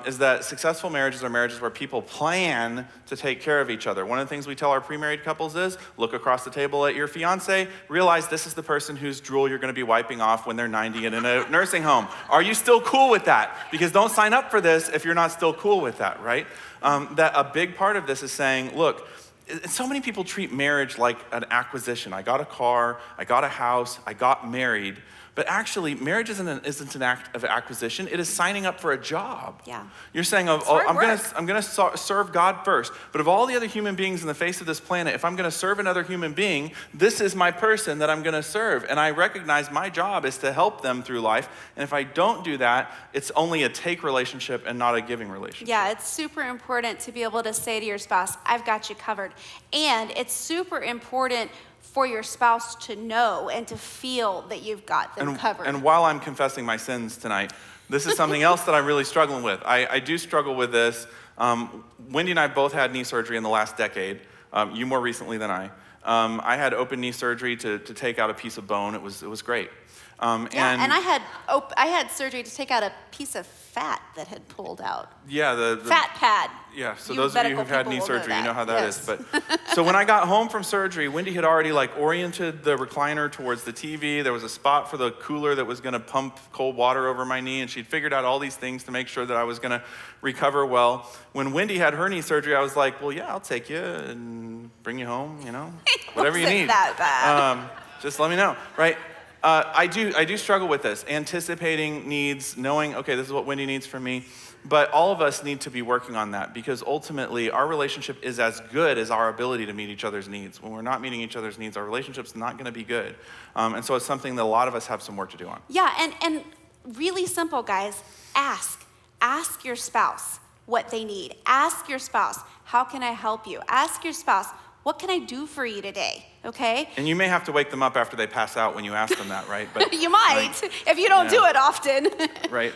is that successful marriages are marriages where people plan to take care of each other. One of the things we tell our pre-married couples is, look across the table at your fiance, realize this is the person whose drool you're going to be wiping off when they're 90 and in a nursing home. Are you still cool with that? Because don't sign up for this if you're not still cool with that, right? That a big part of this is saying, look, so many people treat marriage like an acquisition. I got a car, I got a house, I got married. But actually, marriage isn't an act of acquisition. It is signing up for a job. Yeah. You're saying, I'm gonna serve God first. But of all the other human beings in the face of this planet, if I'm gonna serve another human being, this is my person that I'm gonna serve. And I recognize my job is to help them through life. And if I don't do that, it's only a take relationship and not a giving relationship. Yeah, it's super important to be able to say to your spouse, I've got you covered. And it's super important for your spouse to know and to feel that you've got them covered. And while I'm confessing my sins tonight, this is something else that I'm really struggling with. I do struggle with this. Wendy and I both had knee surgery in the last decade, you more recently than I. I had open knee surgery to take out a piece of bone. It was great. And I had surgery to take out a piece of fat that had pulled out. Yeah, the Fat pad. Yeah, so You those of you medical who've had people knee will know surgery, you know how that is. Yes. But so when I got home from surgery, Wendy had already like oriented the recliner towards the TV. There was a spot for the cooler that was going to pump cold water over my knee, and she'd figured out all these things to make sure that I was going to recover well. When Wendy had her knee surgery, I was like, well, yeah, I'll take you and bring you home, you know, whatever you Wasn't need. that bad. Just let me know, right? I do struggle with this, anticipating needs, knowing, okay, this is what Wendy needs from me. But all of us need to be working on that because ultimately our relationship is as good as our ability to meet each other's needs. When we're not meeting each other's needs, our relationship's not going to be good. And so it's something that a lot of us have some work to do on. Yeah, and really simple, guys. Ask your spouse what they need. Ask your spouse, how can I help you? Ask your spouse, what can I do for you today? Okay? And you may have to wake them up after they pass out when you ask them that, right? But You might, if you don't do it often. Right.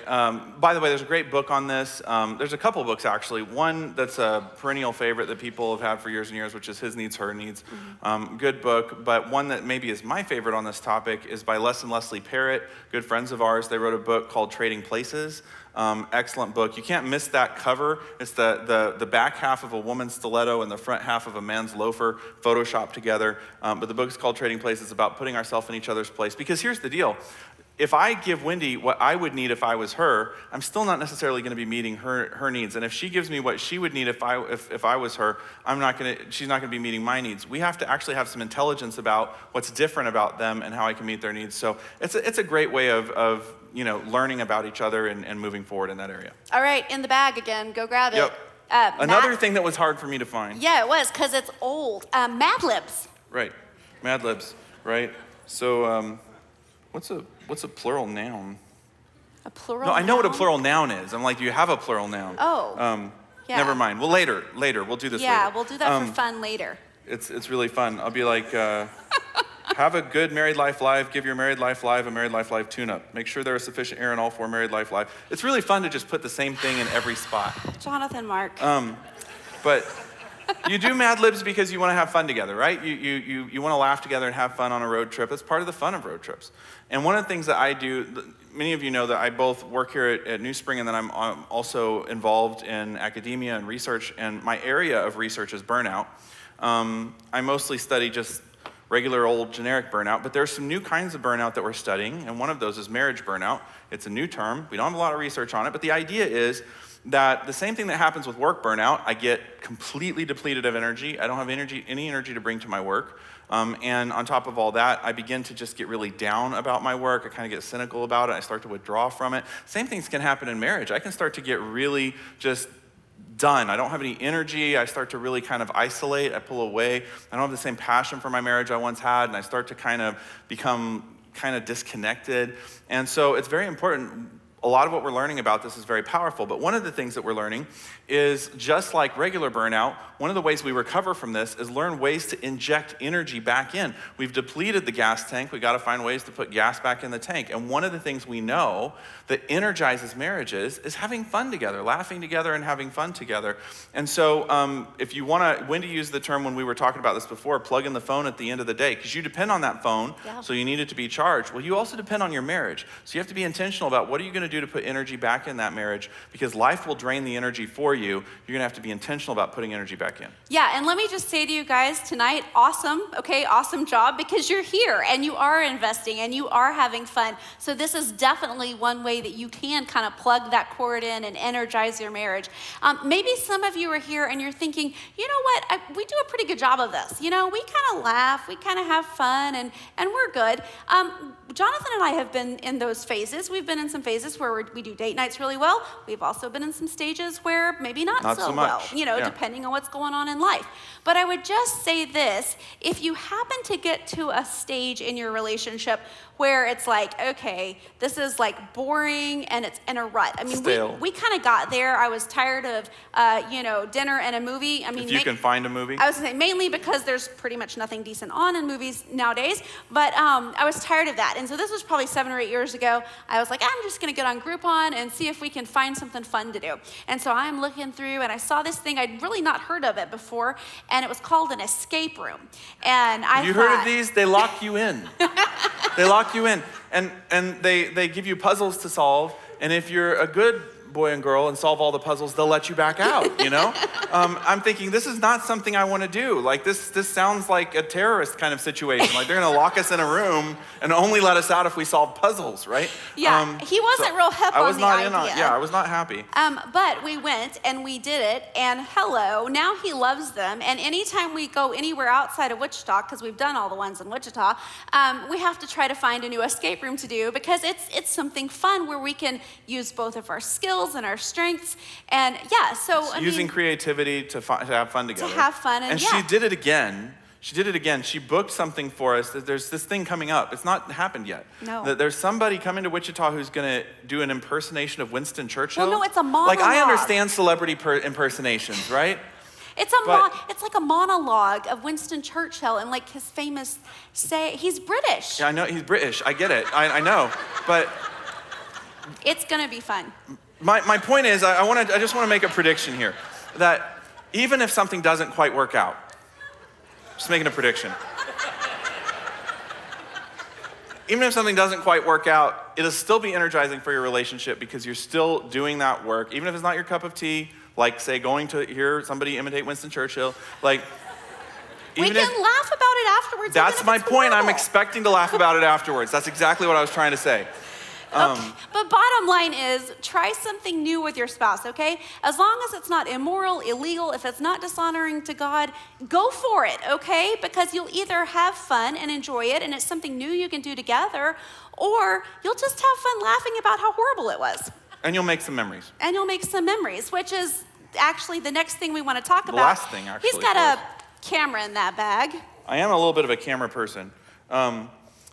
By the way, there's a great book on this. There's a couple books, actually. One that's a perennial favorite that people have had for years and years, which is His Needs, Her Needs. Good book. But one that maybe is my favorite on this topic is by Les and Leslie Parrott, good friends of ours. They wrote a book called Trading Places. Excellent book. You can't miss that cover. It's the back half of a woman's stiletto and the front half of a man's loafer photoshopped together. But the book is called Trading Places. It's about putting ourselves in each other's place. Because here's the deal. If I give Wendy what I would need if I was her, I'm still not necessarily going to be meeting her needs. And if she gives me what she would need if I was her, she's not going to be meeting my needs. We have to actually have some intelligence about what's different about them and how I can meet their needs. So it's a great way of learning about each other and moving forward in that area. All right, in the bag again. Go grab it. Yep. Another thing that was hard for me to find. Yeah, it was, because it's old. Mad Libs. Right. Mad Libs, right? So what's a plural noun? A plural No, I know what a noun? plural noun is. I'm like, do you have a plural noun? Oh, yeah. Never mind. Well, later. We'll do this later. Yeah, we'll do that for fun later. It's really fun. I'll be like, have a good married life live. Give your married life live a married life live tune-up. Make sure there is sufficient air in all 4 married life live. It's really fun to just put the same thing in every spot. Jonathan Mark. But you do Mad Libs because you want to have fun together, right? You want to laugh together and have fun on a road trip. That's part of the fun of road trips. And one of the things that I do, many of you know that I both work here at New Spring and then I'm also involved in academia and research, and my area of research is burnout. I mostly study just regular old generic burnout, but there's some new kinds of burnout that we're studying, and one of those is marriage burnout. It's a new term. We don't have a lot of research on it, but the idea is that the same thing that happens with work burnout, I get completely depleted of energy. I don't have any energy to bring to my work. And on top of all that, I begin to just get really down about my work. I kind of get cynical about it. I start to withdraw from it. Same things can happen in marriage. I can start to get really just done. I don't have any energy. I start to really kind of isolate. I pull away. I don't have the same passion for my marriage I once had, and I start to kind of become kind of disconnected. And so it's very important. A lot of what we're learning about this is very powerful, but one of the things that we're learning is just like regular burnout, one of the ways we recover from this is learn ways to inject energy back in. We've depleted the gas tank. We got to find ways to put gas back in the tank. And one of the things we know that energizes marriages is having fun together, laughing together and having fun together. And so if you want to, Wendy used the term when we were talking about this before, plug in the phone at the end of the day, because you depend on that phone, so you need it to be charged. Well, you also depend on your marriage. So you have to be intentional about what are you going to do to put energy back in that marriage, because life will drain the energy for you. You're going to have to be intentional about putting energy back in. Yeah, and let me just say to you guys tonight, awesome job, because you're here and you are investing and you are having fun. So this is definitely one way that you can kind of plug that cord in and energize your marriage. Maybe some of you are here and you're thinking, you know what, we do a pretty good job of this. You know, we kind of laugh, we kind of have fun, and we're good. Jonathan and I have been in those phases. We've been in some phases where we do date nights really well. We've also been in some stages where maybe not so well, depending on what's going on in life. But I would just say this, if you happen to get to a stage in your relationship where it's like, okay, this is like boring and it's in a rut. I mean, we kind of got there. I was tired of, dinner and a movie. I mean, if you can find a movie. I was gonna say mainly because there's pretty much nothing decent on in movies nowadays, but I was tired of that. And so this was probably 7 or 8 years ago. I was like, I'm just gonna get on Groupon and see if we can find something fun to do. And so I'm looking through and I saw this thing, I'd really not heard of it before, and it was called an escape room. And You heard of these? They lock you in. They lock you in. And they give you puzzles to solve. And if you're a good boy and girl and solve all the puzzles, they'll let you back out, you know? I'm thinking, this is not something I want to do. Like, this sounds like a terrorist kind of situation. Like, they're going to lock us in a room and only let us out if we solve puzzles, right? Yeah, he wasn't real hip I on was the not idea. I was not happy. But we went and we did it, and hello, now he loves them. And anytime we go anywhere outside of Wichita, because we've done all the ones in Wichita, we have to try to find a new escape room to do, because it's something fun where we can use both of our skills and our strengths. And yeah, so using creativity to have fun together. To have fun, and yeah. She did it again. She booked something for us. There's this thing coming up. It's not happened yet. No. There's somebody coming to Wichita who's going to do an impersonation of Winston Churchill. Well, no, it's a monologue. Like, I understand celebrity impersonations, right? It's it's like a monologue of Winston Churchill and like his famous say. He's British. Yeah, I know he's British. I get it. I know, but it's gonna be fun. My point is, I just want to make a prediction here, that even if something doesn't quite work out, just making a prediction. Even if something doesn't quite work out, it'll still be energizing for your relationship because you're still doing that work, even if it's not your cup of tea. Like, say, going to hear somebody imitate Winston Churchill. Like, we can laugh about it afterwards. That's my point. Horrible. I'm expecting to laugh about it afterwards. That's exactly what I was trying to say. Okay. But bottom line is, try something new with your spouse, okay? As long as it's not immoral, illegal, if it's not dishonoring to God, go for it, okay? Because you'll either have fun and enjoy it, and it's something new you can do together, or you'll just have fun laughing about how horrible it was. And you'll make some memories. And you'll make some memories, which is actually the next thing we want to talk about. The last thing, actually. He's got a camera in that bag. I am a little bit of a camera person.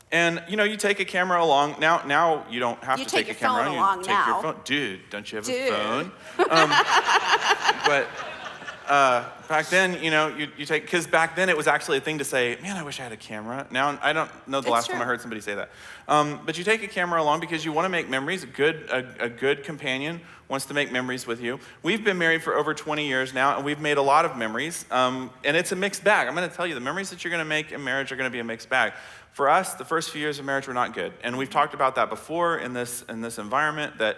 And you take a camera along. Now you don't have to take a camera. Phone along take now. your phone. Dude, don't you have a phone? But back then, you take, because back then it was actually a thing to say, man, I wish I had a camera. Now, I don't know the last time I heard somebody say that. But you take a camera along because you want to make memories. A good companion wants to make memories with you. We've been married for over 20 years now, and we've made a lot of memories. And it's a mixed bag. I'm going to tell you, the memories that you're going to make in marriage are going to be a mixed bag. For us, the first few years of marriage were not good. And we've talked about that before in this environment, that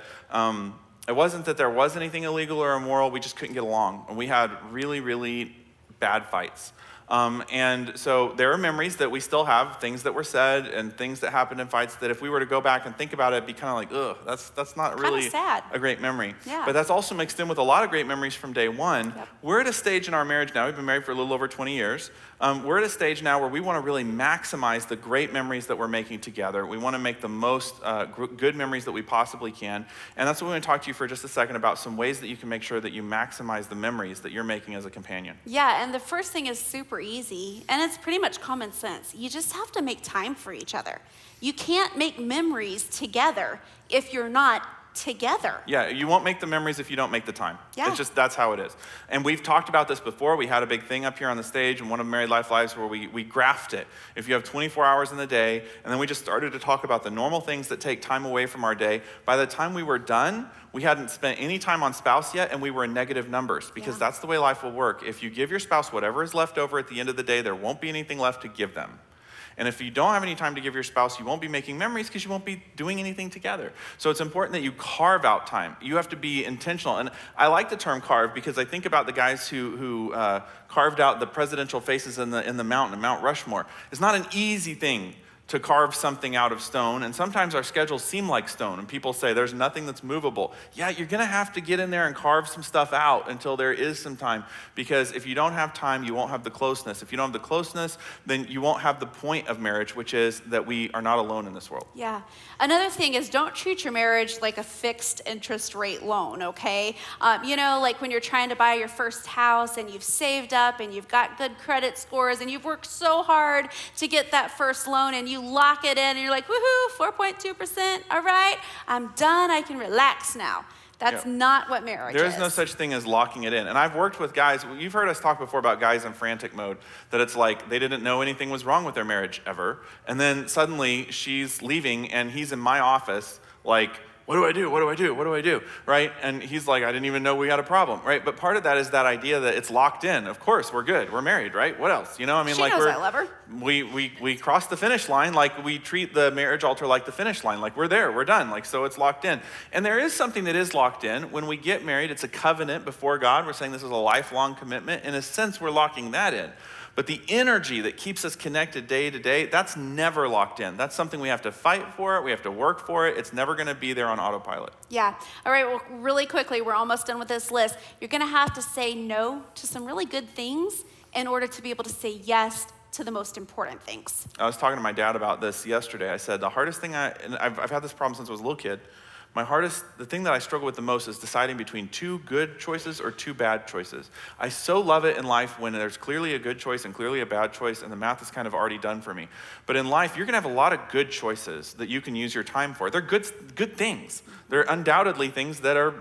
it wasn't that there was anything illegal or immoral, we just couldn't get along. And we had really, really bad fights. And so there are memories that we still have, things that were said and things that happened in fights that if we were to go back and think about it, it'd be kind of like, ugh, that's not really sad. A great memory. Yeah. But that's also mixed in with a lot of great memories from day one. Yep. We're at a stage in our marriage now, we've been married for a little over 20 years. We're at a stage now where we want to really maximize the great memories that we're making together. We want to make the most good memories that we possibly can. And that's what we want to talk to you for just a second about, some ways that you can make sure that you maximize the memories that you're making as a companion. Yeah, and the first thing is super easy, and it's pretty much common sense. You just have to make time for each other. You can't make memories together if you're not together. Yeah, you won't make the memories if you don't make the time. Yeah. That's how it is. And we've talked about this before. We had a big thing up here on the stage in one of Married Life Lives where we graphed it. If you have 24 hours in the day, and then we just started to talk about the normal things that take time away from our day. By the time we were done, we hadn't spent any time on spouse yet, and we were in negative numbers, because that's the way life will work. If you give your spouse whatever is left over at the end of the day, there won't be anything left to give them. And if you don't have any time to give your spouse, you won't be making memories because you won't be doing anything together. So it's important that you carve out time. You have to be intentional. And I like the term carve because I think about the guys who carved out the presidential faces in the mountain, Mount Rushmore. It's not an easy thing to carve something out of stone, and sometimes our schedules seem like stone, and people say there's nothing that's movable. Yeah, you're gonna have to get in there and carve some stuff out until there is some time, because if you don't have time, you won't have the closeness. If you don't have the closeness, then you won't have the point of marriage, which is that we are not alone in this world. Yeah. Another thing is, don't treat your marriage like a fixed interest rate loan, okay? Like when you're trying to buy your first house and you've saved up and you've got good credit scores and you've worked so hard to get that first loan, and you lock it in and you're like, woohoo, 4.2%, all right, I'm done, I can relax now. That's not what marriage is. There is no such thing as locking it in. And I've worked with guys, you've heard us talk before about guys in frantic mode, that it's like they didn't know anything was wrong with their marriage ever. And then suddenly she's leaving and he's in my office like, what do I do? What do I do? What do I do? Right? And he's like, I didn't even know we had a problem, right? But part of that is that idea that it's locked in. Of course, we're good. We're married, right? What else? You know, I mean, She like knows I love her. we crossed the finish line. Like we treat the marriage altar like the finish line. Like we're there, we're done. Like, so it's locked in. And there is something that is locked in. When we get married, it's a covenant before God. We're saying this is a lifelong commitment. In a sense, we're locking that in. But the energy that keeps us connected day to day, that's never locked in. That's something we have to fight for. We have to work for it. It's never going to be there on autopilot. Yeah. All right, well, really quickly, we're almost done with this list. You're going to have to say no to some really good things in order to be able to say yes to the most important things. I was talking to my dad about this yesterday. I said, the hardest thing and I've had this problem since I was a little kid. The thing that I struggle with the most is deciding between two good choices or two bad choices. I so love it in life when there's clearly a good choice and clearly a bad choice, and the math is kind of already done for me. But in life, you're gonna have a lot of good choices that you can use your time for. They're good things. They're undoubtedly things that are,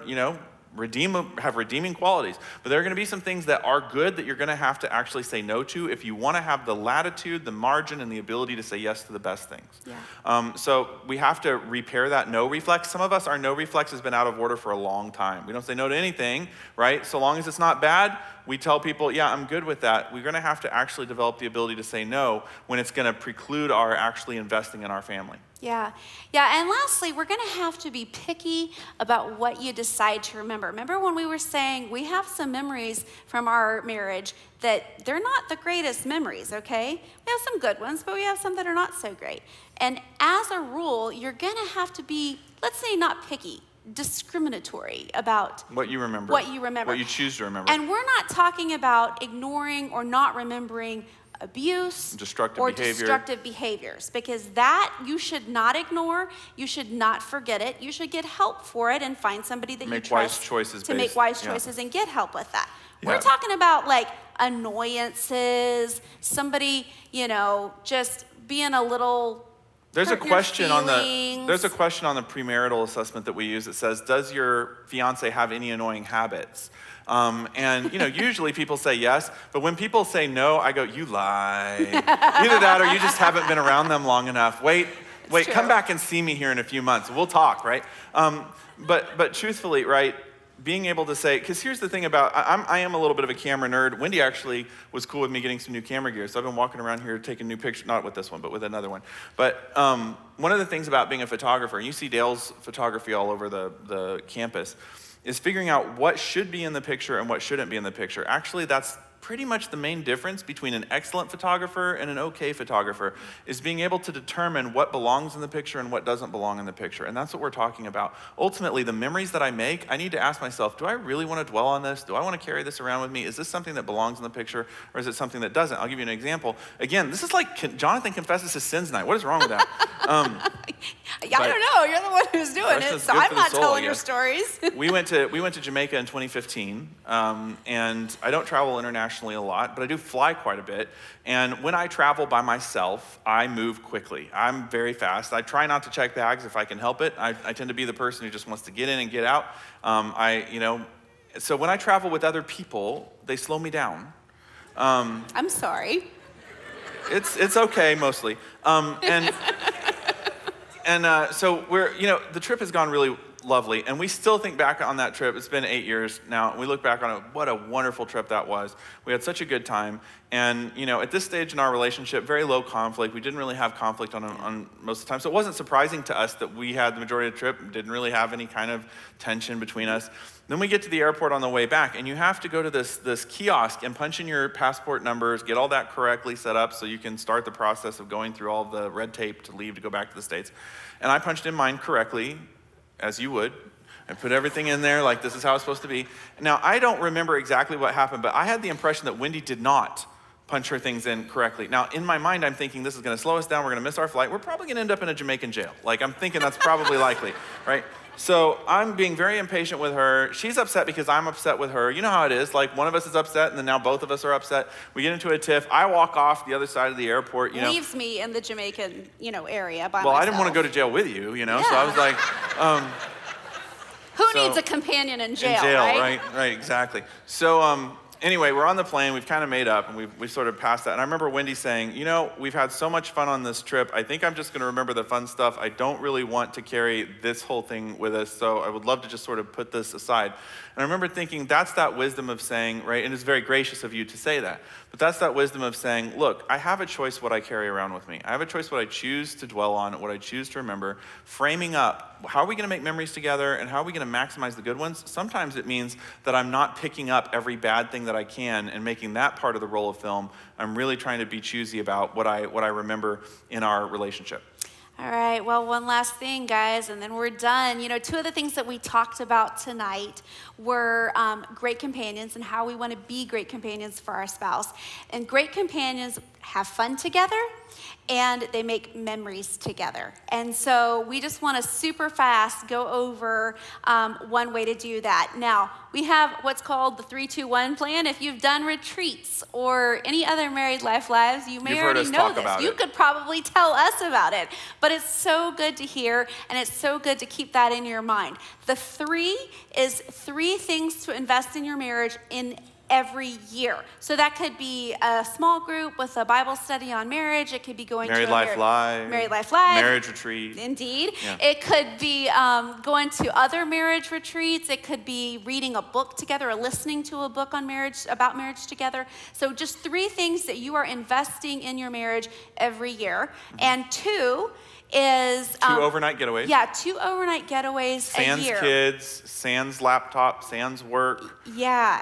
have redeeming qualities. But there are going to be some things that are good that you're going to have to actually say no to if you want to have the latitude, the margin, and the ability to say yes to the best things. Yeah. So we have to repair that no reflex. Some of us, our no reflex has been out of order for a long time. We don't say no to anything, right? So long as it's not bad, we tell people, yeah, I'm good with that. We're going to have to actually develop the ability to say no when it's going to preclude our actually investing in our family. Yeah. Yeah, and lastly, we're going to have to be picky about what you decide to remember. Remember when we were saying we have some memories from our marriage that they're not the greatest memories, okay? We have some good ones, but we have some that are not so great. And as a rule, you're going to have to be, let's say, not picky, discriminatory about what you remember. What you choose to remember. And we're not talking about ignoring or not remembering abuse destructive behaviors, because that you should not ignore, you should not forget it, you should get help for it and find somebody that you trust to make wise choices and get help with that. Yeah. We're talking about like annoyances, somebody, just being a little There's a question on the premarital assessment that we use that says, does your fiance have any annoying habits? And usually people say yes, but when people say no, I go, you lie. Either that or you just haven't been around them long enough. Wait, come back and see me here in a few months. We'll talk, right? But truthfully, right, being able to say, because here's the thing about, I am a little bit of a camera nerd. Wendy actually was cool with me getting some new camera gear. So I've been walking around here taking new pictures, not with this one, but with another one. But one of the things about being a photographer, and you see Dale's photography all over the campus, is figuring out what should be in the picture and what shouldn't be in the picture. Actually, that's pretty much the main difference between an excellent photographer and an okay photographer, is being able to determine what belongs in the picture and what doesn't belong in the picture. And that's what we're talking about. Ultimately, the memories that I make, I need to ask myself, do I really want to dwell on this? Do I want to carry this around with me? Is this something that belongs in the picture, or is it something that doesn't? I'll give you an example. Again, this is like Jonathan confesses his sins night. What is wrong with that? I don't know. You're the one who's doing it, so I'm not telling your stories. We went to Jamaica in 2015, and I don't travel internationally a lot, but I do fly quite a bit. And when I travel by myself, I move quickly. I'm very fast. I try not to check bags if I can help it. I tend to be the person who just wants to get in and get out. So when I travel with other people, they slow me down. I'm sorry. It's okay mostly. So we're, the trip has gone really lovely, and we still think back on that trip. It's been 8 years now, and we look back on it, what a wonderful trip that was. We had such a good time, and at this stage in our relationship, very low conflict. We didn't really have conflict on most of the time, so it wasn't surprising to us that we had the majority of the trip, didn't really have any kind of tension between us. Then we get to the airport on the way back, and you have to go to this kiosk and punch in your passport numbers, get all that correctly set up so you can start the process of going through all the red tape to leave to go back to the States. And I punched in mine correctly, as you would, and put everything in there like this is how it's supposed to be. Now, I don't remember exactly what happened, but I had the impression that Wendy did not punch her things in correctly. Now, in my mind, I'm thinking this is gonna slow us down, we're gonna miss our flight, we're probably gonna end up in a Jamaican jail. Like, I'm thinking that's probably likely, right? So I'm being very impatient with her. She's upset because I'm upset with her. You know how it is, like one of us is upset and then now both of us are upset. We get into a tiff. I walk off the other side of the airport, Leaves me in the Jamaican, area by myself. Well, I didn't want to go to jail with you, Yeah. So I was like, Who needs a companion in jail, right? Right, exactly. So Anyway, we're on the plane, we've kind of made up, and we sort of passed that. And I remember Wendy saying, you know, we've had so much fun on this trip. I think I'm just gonna remember the fun stuff. I don't really want to carry this whole thing with us, so I would love to just sort of put this aside. And I remember thinking, that's that wisdom of saying, right, and it's very gracious of you to say that, but that's that wisdom of saying, look, I have a choice what I carry around with me. I have a choice what I choose to dwell on, what I choose to remember, framing up, how are we gonna make memories together, and how are we gonna maximize the good ones? Sometimes it means that I'm not picking up every bad thing that I can and making that part of the roll of film. I'm really trying to be choosy about what I remember in our relationship. All right, well, one last thing, guys, and then we're done. You know, two of the things that we talked about tonight were great companions and how we want to be great companions for our spouse. And great companions have fun together, and they make memories together. And so we just want to super fast go over one way to do that. Now, we have what's called the 3-2-1 plan. If you've done retreats or any other Married Life Lives, you may already know this. You could probably tell us about it. But it's so good to hear, and it's so good to keep that in your mind. The 3 is 3 things to invest in your marriage in every year. So that could be a small group with a Bible study on marriage. It could be going Married to Life Live. Married Life Live. Marriage retreat. Indeed. Yeah. It could be going to other marriage retreats. It could be reading a book together or listening to a book on marriage, about marriage together. So just 3 things that you are investing in your marriage every year. And 2 is 2 overnight getaways. Yeah, 2 overnight getaways sans a year. Kids, sans laptop, sans work. Yeah,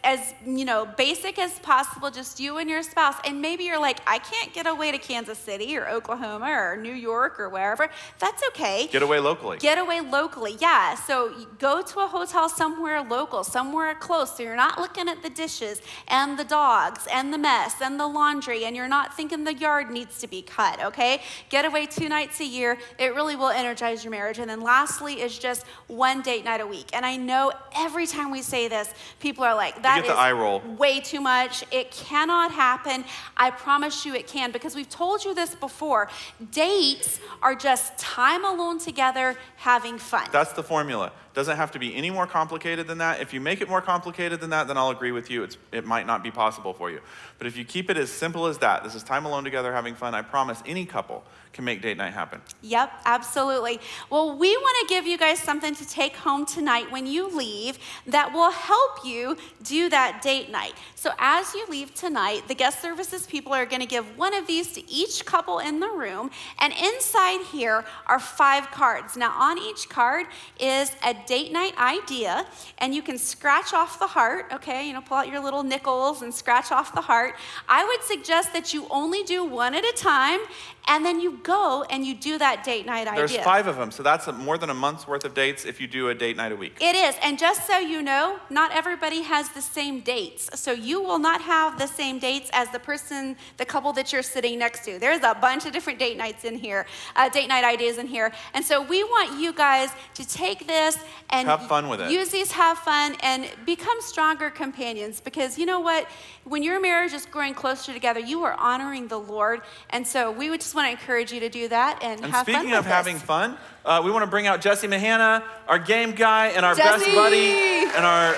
as you know, basic as possible, just you and your spouse. And maybe you're like, I can't get away to Kansas City or Oklahoma or New York or wherever. That's okay. Get away locally. Get away locally, yeah. So you go to a hotel somewhere local, somewhere close, so you're not looking at the dishes and the dogs and the mess and the laundry, and you're not thinking the yard needs to be cut, okay? Get away 2 nights a year. It really will energize your marriage. And then lastly is just 1 date night a week. And I know every time we say this, people are like, that you get the eye roll. Way too much. It cannot happen. I promise you it can, because we've told you this before. Dates are just time alone together having fun. That's the formula. Doesn't have to be any more complicated than that. If you make it more complicated than that, then I'll agree with you. It might not be possible for you. But if you keep it as simple as that, this is time alone together having fun, I promise any couple can make date night happen. Yep, absolutely. Well, we want to give you guys something to take home tonight when you leave that will help you do that date night. So as you leave tonight, the guest services people are going to give one of these to each couple in the room. And inside here are 5 cards. Now on each card is a date night idea, and you can scratch off the heart, okay? You know, pull out your little nickels and scratch off the heart. I would suggest that you only do one at a time, and then you go and you do that date night idea. There's 5 of them, so that's more than a month's worth of dates if you do a date night a week. It is, and just so you know, not everybody has the same dates. So you will not have the same dates as the couple that you're sitting next to. There's a bunch of different date nights in here, date night ideas in here. And so we want you guys to take this and have fun with it. Use these, have fun, and become stronger companions. Because you know what? When your marriage is growing closer together, you are honoring the Lord. And so we would just want to encourage you to do that and have fun with speaking of having fun, we want to bring out Jesse Mahana, our game guy and our Jesse! best buddy, and our.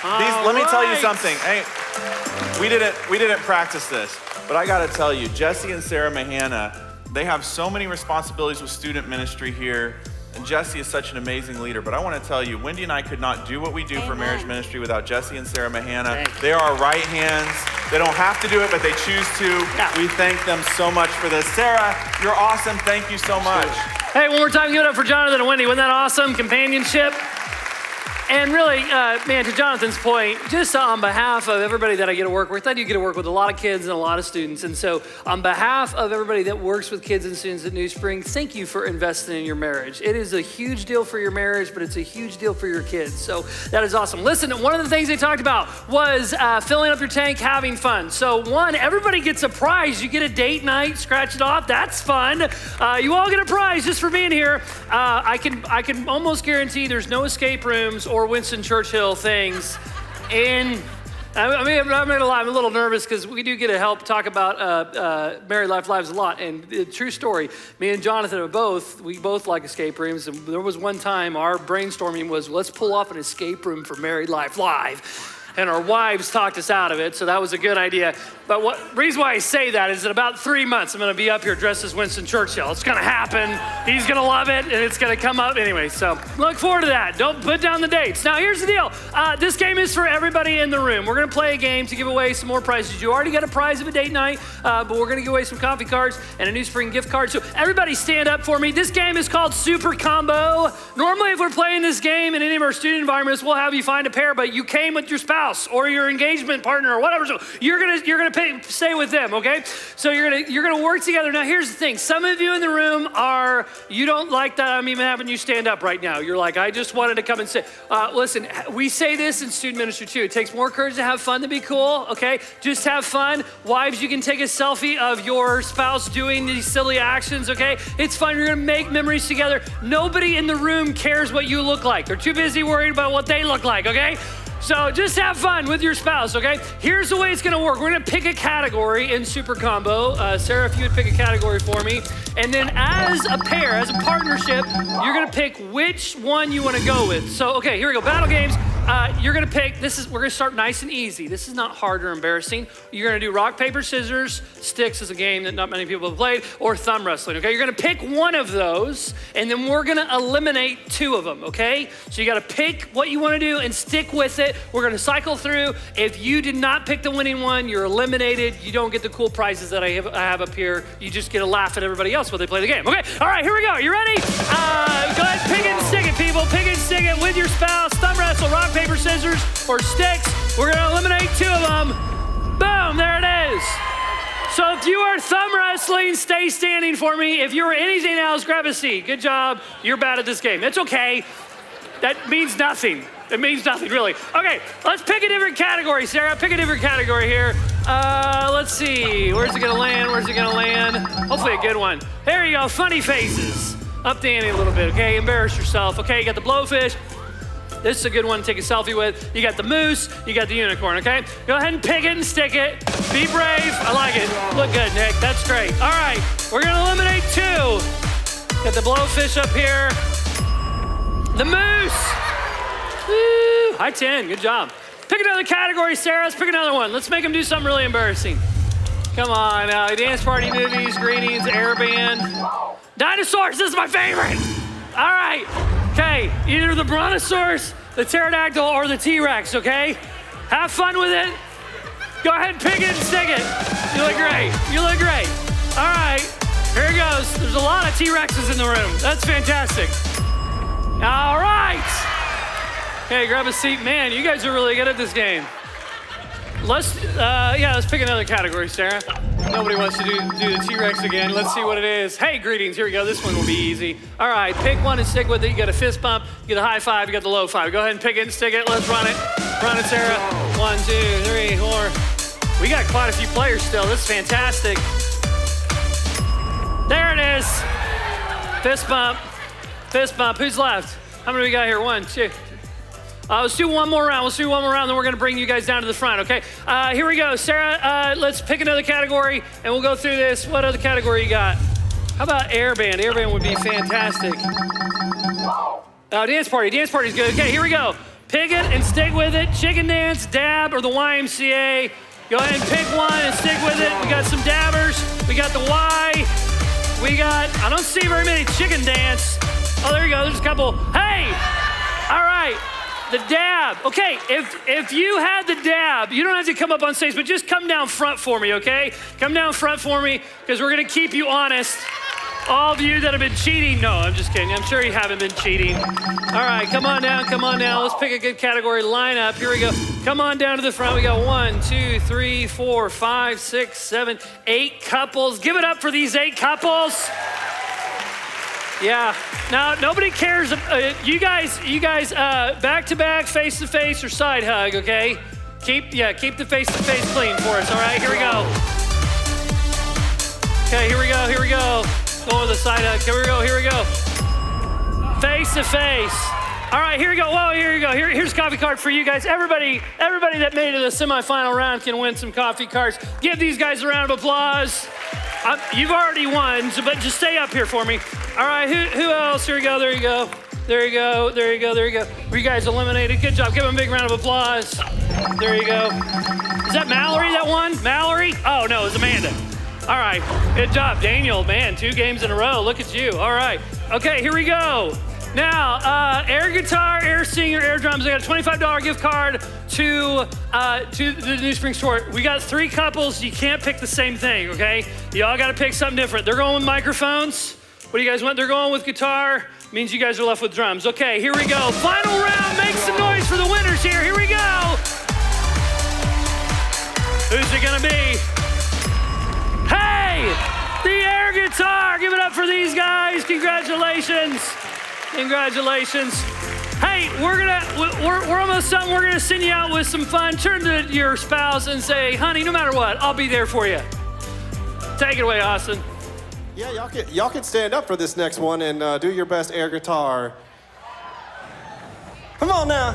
Let me tell you something. Hey, we didn't practice this, but I got to tell you, Jesse and Sarah Mahana, they have so many responsibilities with student ministry here. And Jesse is such an amazing leader. But I want to tell you, Wendy and I could not do what we do for marriage ministry without Jesse and Sarah Mahana. They are our right hands. They don't have to do it, but they choose to. Yeah. We thank them so much for this. Sarah, you're awesome. Thank you so much. Hey, one more time, give it up for Jonathan and Wendy. Wasn't that awesome? Companionship. And really, man, to Jonathan's point, just on behalf of everybody that I get to work with, I do get to work with a lot of kids and a lot of students. And so on behalf of everybody that works with kids and students at New Spring, thank you for investing in your marriage. It is a huge deal for your marriage, but it's a huge deal for your kids. So that is awesome. Listen, one of the things they talked about was filling up your tank, having fun. So one, everybody gets a prize. You get a date night, scratch it off. That's fun. You all get a prize just for being here. I can almost guarantee there's no escape rooms or Winston Churchill things. And I mean, I'm not gonna lie, I'm a little nervous because we do get to help talk about Married Life Lives a lot. And true story, me and Jonathan we both like escape rooms. And there was one time our brainstorming was, let's pull off an escape room for Married Life Live. and our wives talked us out of it, so that was a good idea. But the reason why I say that is in about 3 months, I'm gonna be up here dressed as Winston Churchill. It's gonna happen. He's gonna love it, and it's gonna come up anyway. So look forward to that. Don't put down the dates. Now, here's the deal. This game is for everybody in the room. We're gonna play a game to give away some more prizes. You already got a prize of a date night, but we're gonna give away some coffee cards and a New Spring gift card. So everybody stand up for me. This game is called Super Combo. Normally, if we're playing this game in any of our student environments, we'll have you find a pair, but you came with your spouse or your engagement partner or whatever. So you're gonna stay with them, okay? So you're gonna work together. Now here's the thing. Some of you in the room you don't like that I'm even having you stand up right now. You're like, I just wanted to come and sit. Listen, we say this in student ministry too. It takes more courage to have fun than be cool, okay? Just have fun. Wives, you can take a selfie of your spouse doing these silly actions, okay? It's fun. You're gonna make memories together. Nobody in the room cares what you look like. They're too busy worried about what they look like, okay? So just have fun with your spouse, okay? Here's the way it's gonna work. We're gonna pick a category in Super Combo. Sarah, if you would pick a category for me. And then as a pair, as a partnership, you're gonna pick which one you wanna go with. So, okay, here we go, battle games. You're gonna pick, we're gonna start nice and easy. This is not hard or embarrassing. You're gonna do rock, paper, scissors. Sticks is a game that not many people have played, or thumb wrestling, okay? You're gonna pick one of those, and then we're gonna eliminate 2 of them, okay? So you gotta pick what you wanna do and stick with it. We're gonna cycle through. If you did not pick the winning one, you're eliminated. You don't get the cool prizes that I have up here. You just get a laugh at everybody else while they play the game, okay? All right, here we go. You ready? Go ahead, pick and stick it, people. Pick and stick it with your spouse. Thumb wrestle, rock, paper, scissors, or sticks. We're gonna eliminate 2 of them. Boom, there it is. So if you are thumb wrestling, stay standing for me. If you're anything else, grab a seat. Good job. You're bad at this game. It's okay. That means nothing. It means nothing, really. Okay, let's pick a different category, Sarah. Pick a different category here. Let's see. Where's it gonna land? Where's it gonna land? Hopefully a good one. There you go, funny faces. Up the ante a little bit, okay? Embarrass yourself. Okay, you got the blowfish. This is a good one to take a selfie with. You got the moose, you got the unicorn, okay? Go ahead and pick it and stick it. Be brave. I like it. Look good, Nick. That's great. All right, we're gonna eliminate 2. Got the blowfish up here. The moose. Woo. High 10, good job. Pick another category, Sarah. Let's pick another one. Let's make them do something really embarrassing. Come on, dance party movies, greetings, air band. Dinosaurs, this is my favorite. All right, okay, either the brontosaurus, the pterodactyl, or the T-Rex, okay? Have fun with it. Go ahead and pick it and stick it. You look great, you look great. All right, here it goes. There's a lot of T-Rexes in the room. That's fantastic. All right. Okay, grab a seat. Man, you guys are really good at this game. Let's pick another category, Sarah. Nobody wants to do the T-Rex again. Let's see what it is. Hey, greetings. Here we go. This one will be easy. All right, pick one and stick with it. You got a fist bump, you get a high five, you got the low five. Go ahead and pick it and stick it. Let's run it. Run it, Sarah. 1, 2, 3, 4. We got quite a few players still. This is fantastic. There it is. Fist bump. Fist bump. Who's left? How many we got here? 1, 2. Let's do one more round. Let's do one more round, then we're gonna bring you guys down to the front, okay? Here we go. Sarah, let's pick another category, and we'll go through this. What other category you got? How about airband? Airband would be fantastic. Dance party. Dance party's good. Okay, here we go. Pick it and stick with it. Chicken dance, dab, or the YMCA. Go ahead and pick one and stick with it. We got some dabbers. We got the Y. I don't see very many chicken dance. Oh, there you go. There's a couple. Hey! All right. The dab. Okay, if you had the dab, you don't have to come up on stage, but just come down front for me, okay? Come down front for me, because we're gonna keep you honest. All of you that have been cheating, no, I'm just kidding. I'm sure you haven't been cheating. All right, come on down, come on down. Let's pick a good category, line up. Here we go. Come on down to the front. We got 1, 2, 3, 4, 5, 6, 7, 8 couples. Give it up for these 8 couples. Yeah. Now, nobody cares. You guys, back to back, face to face, or side hug, okay? Keep the face to face clean for us, all right? Here we go. Okay, here we go. Go with the side hug. Here we go. Face to face. All right, here we go. Whoa, here you go. Here's a coffee card for you guys. Everybody that made it to the semifinal round can win some coffee cards. Give these guys a round of applause. You've already won, but just stay up here for me. All right, who else? Here we go, there you go. There you go. You guys eliminated. Good job. Give them a big round of applause. There you go. Is that Mallory that won? Mallory? Oh, no, it was Amanda. All right. Good job, Daniel. Man, 2 games in a row. Look at you. All right. Okay, here we go. Now, air guitar, air singer, air drums. I got a $25 gift card to the New Spring store. We got 3 couples. You can't pick the same thing, okay? You all got to pick something different. They're going with microphones. What do you guys want? They're going with guitar. Means you guys are left with drums. Okay, here we go. Final round. Make some noise for the winners here. Here we go. Who's it gonna be? Hey, the air guitar. Give it up for these guys. Congratulations. Hey, we're almost done. We're gonna send you out with some fun. Turn to your spouse and say, honey, no matter what, I'll be there for you. Take it away, Austin. Yeah, y'all can stand up for this next one and do your best air guitar. Come on now.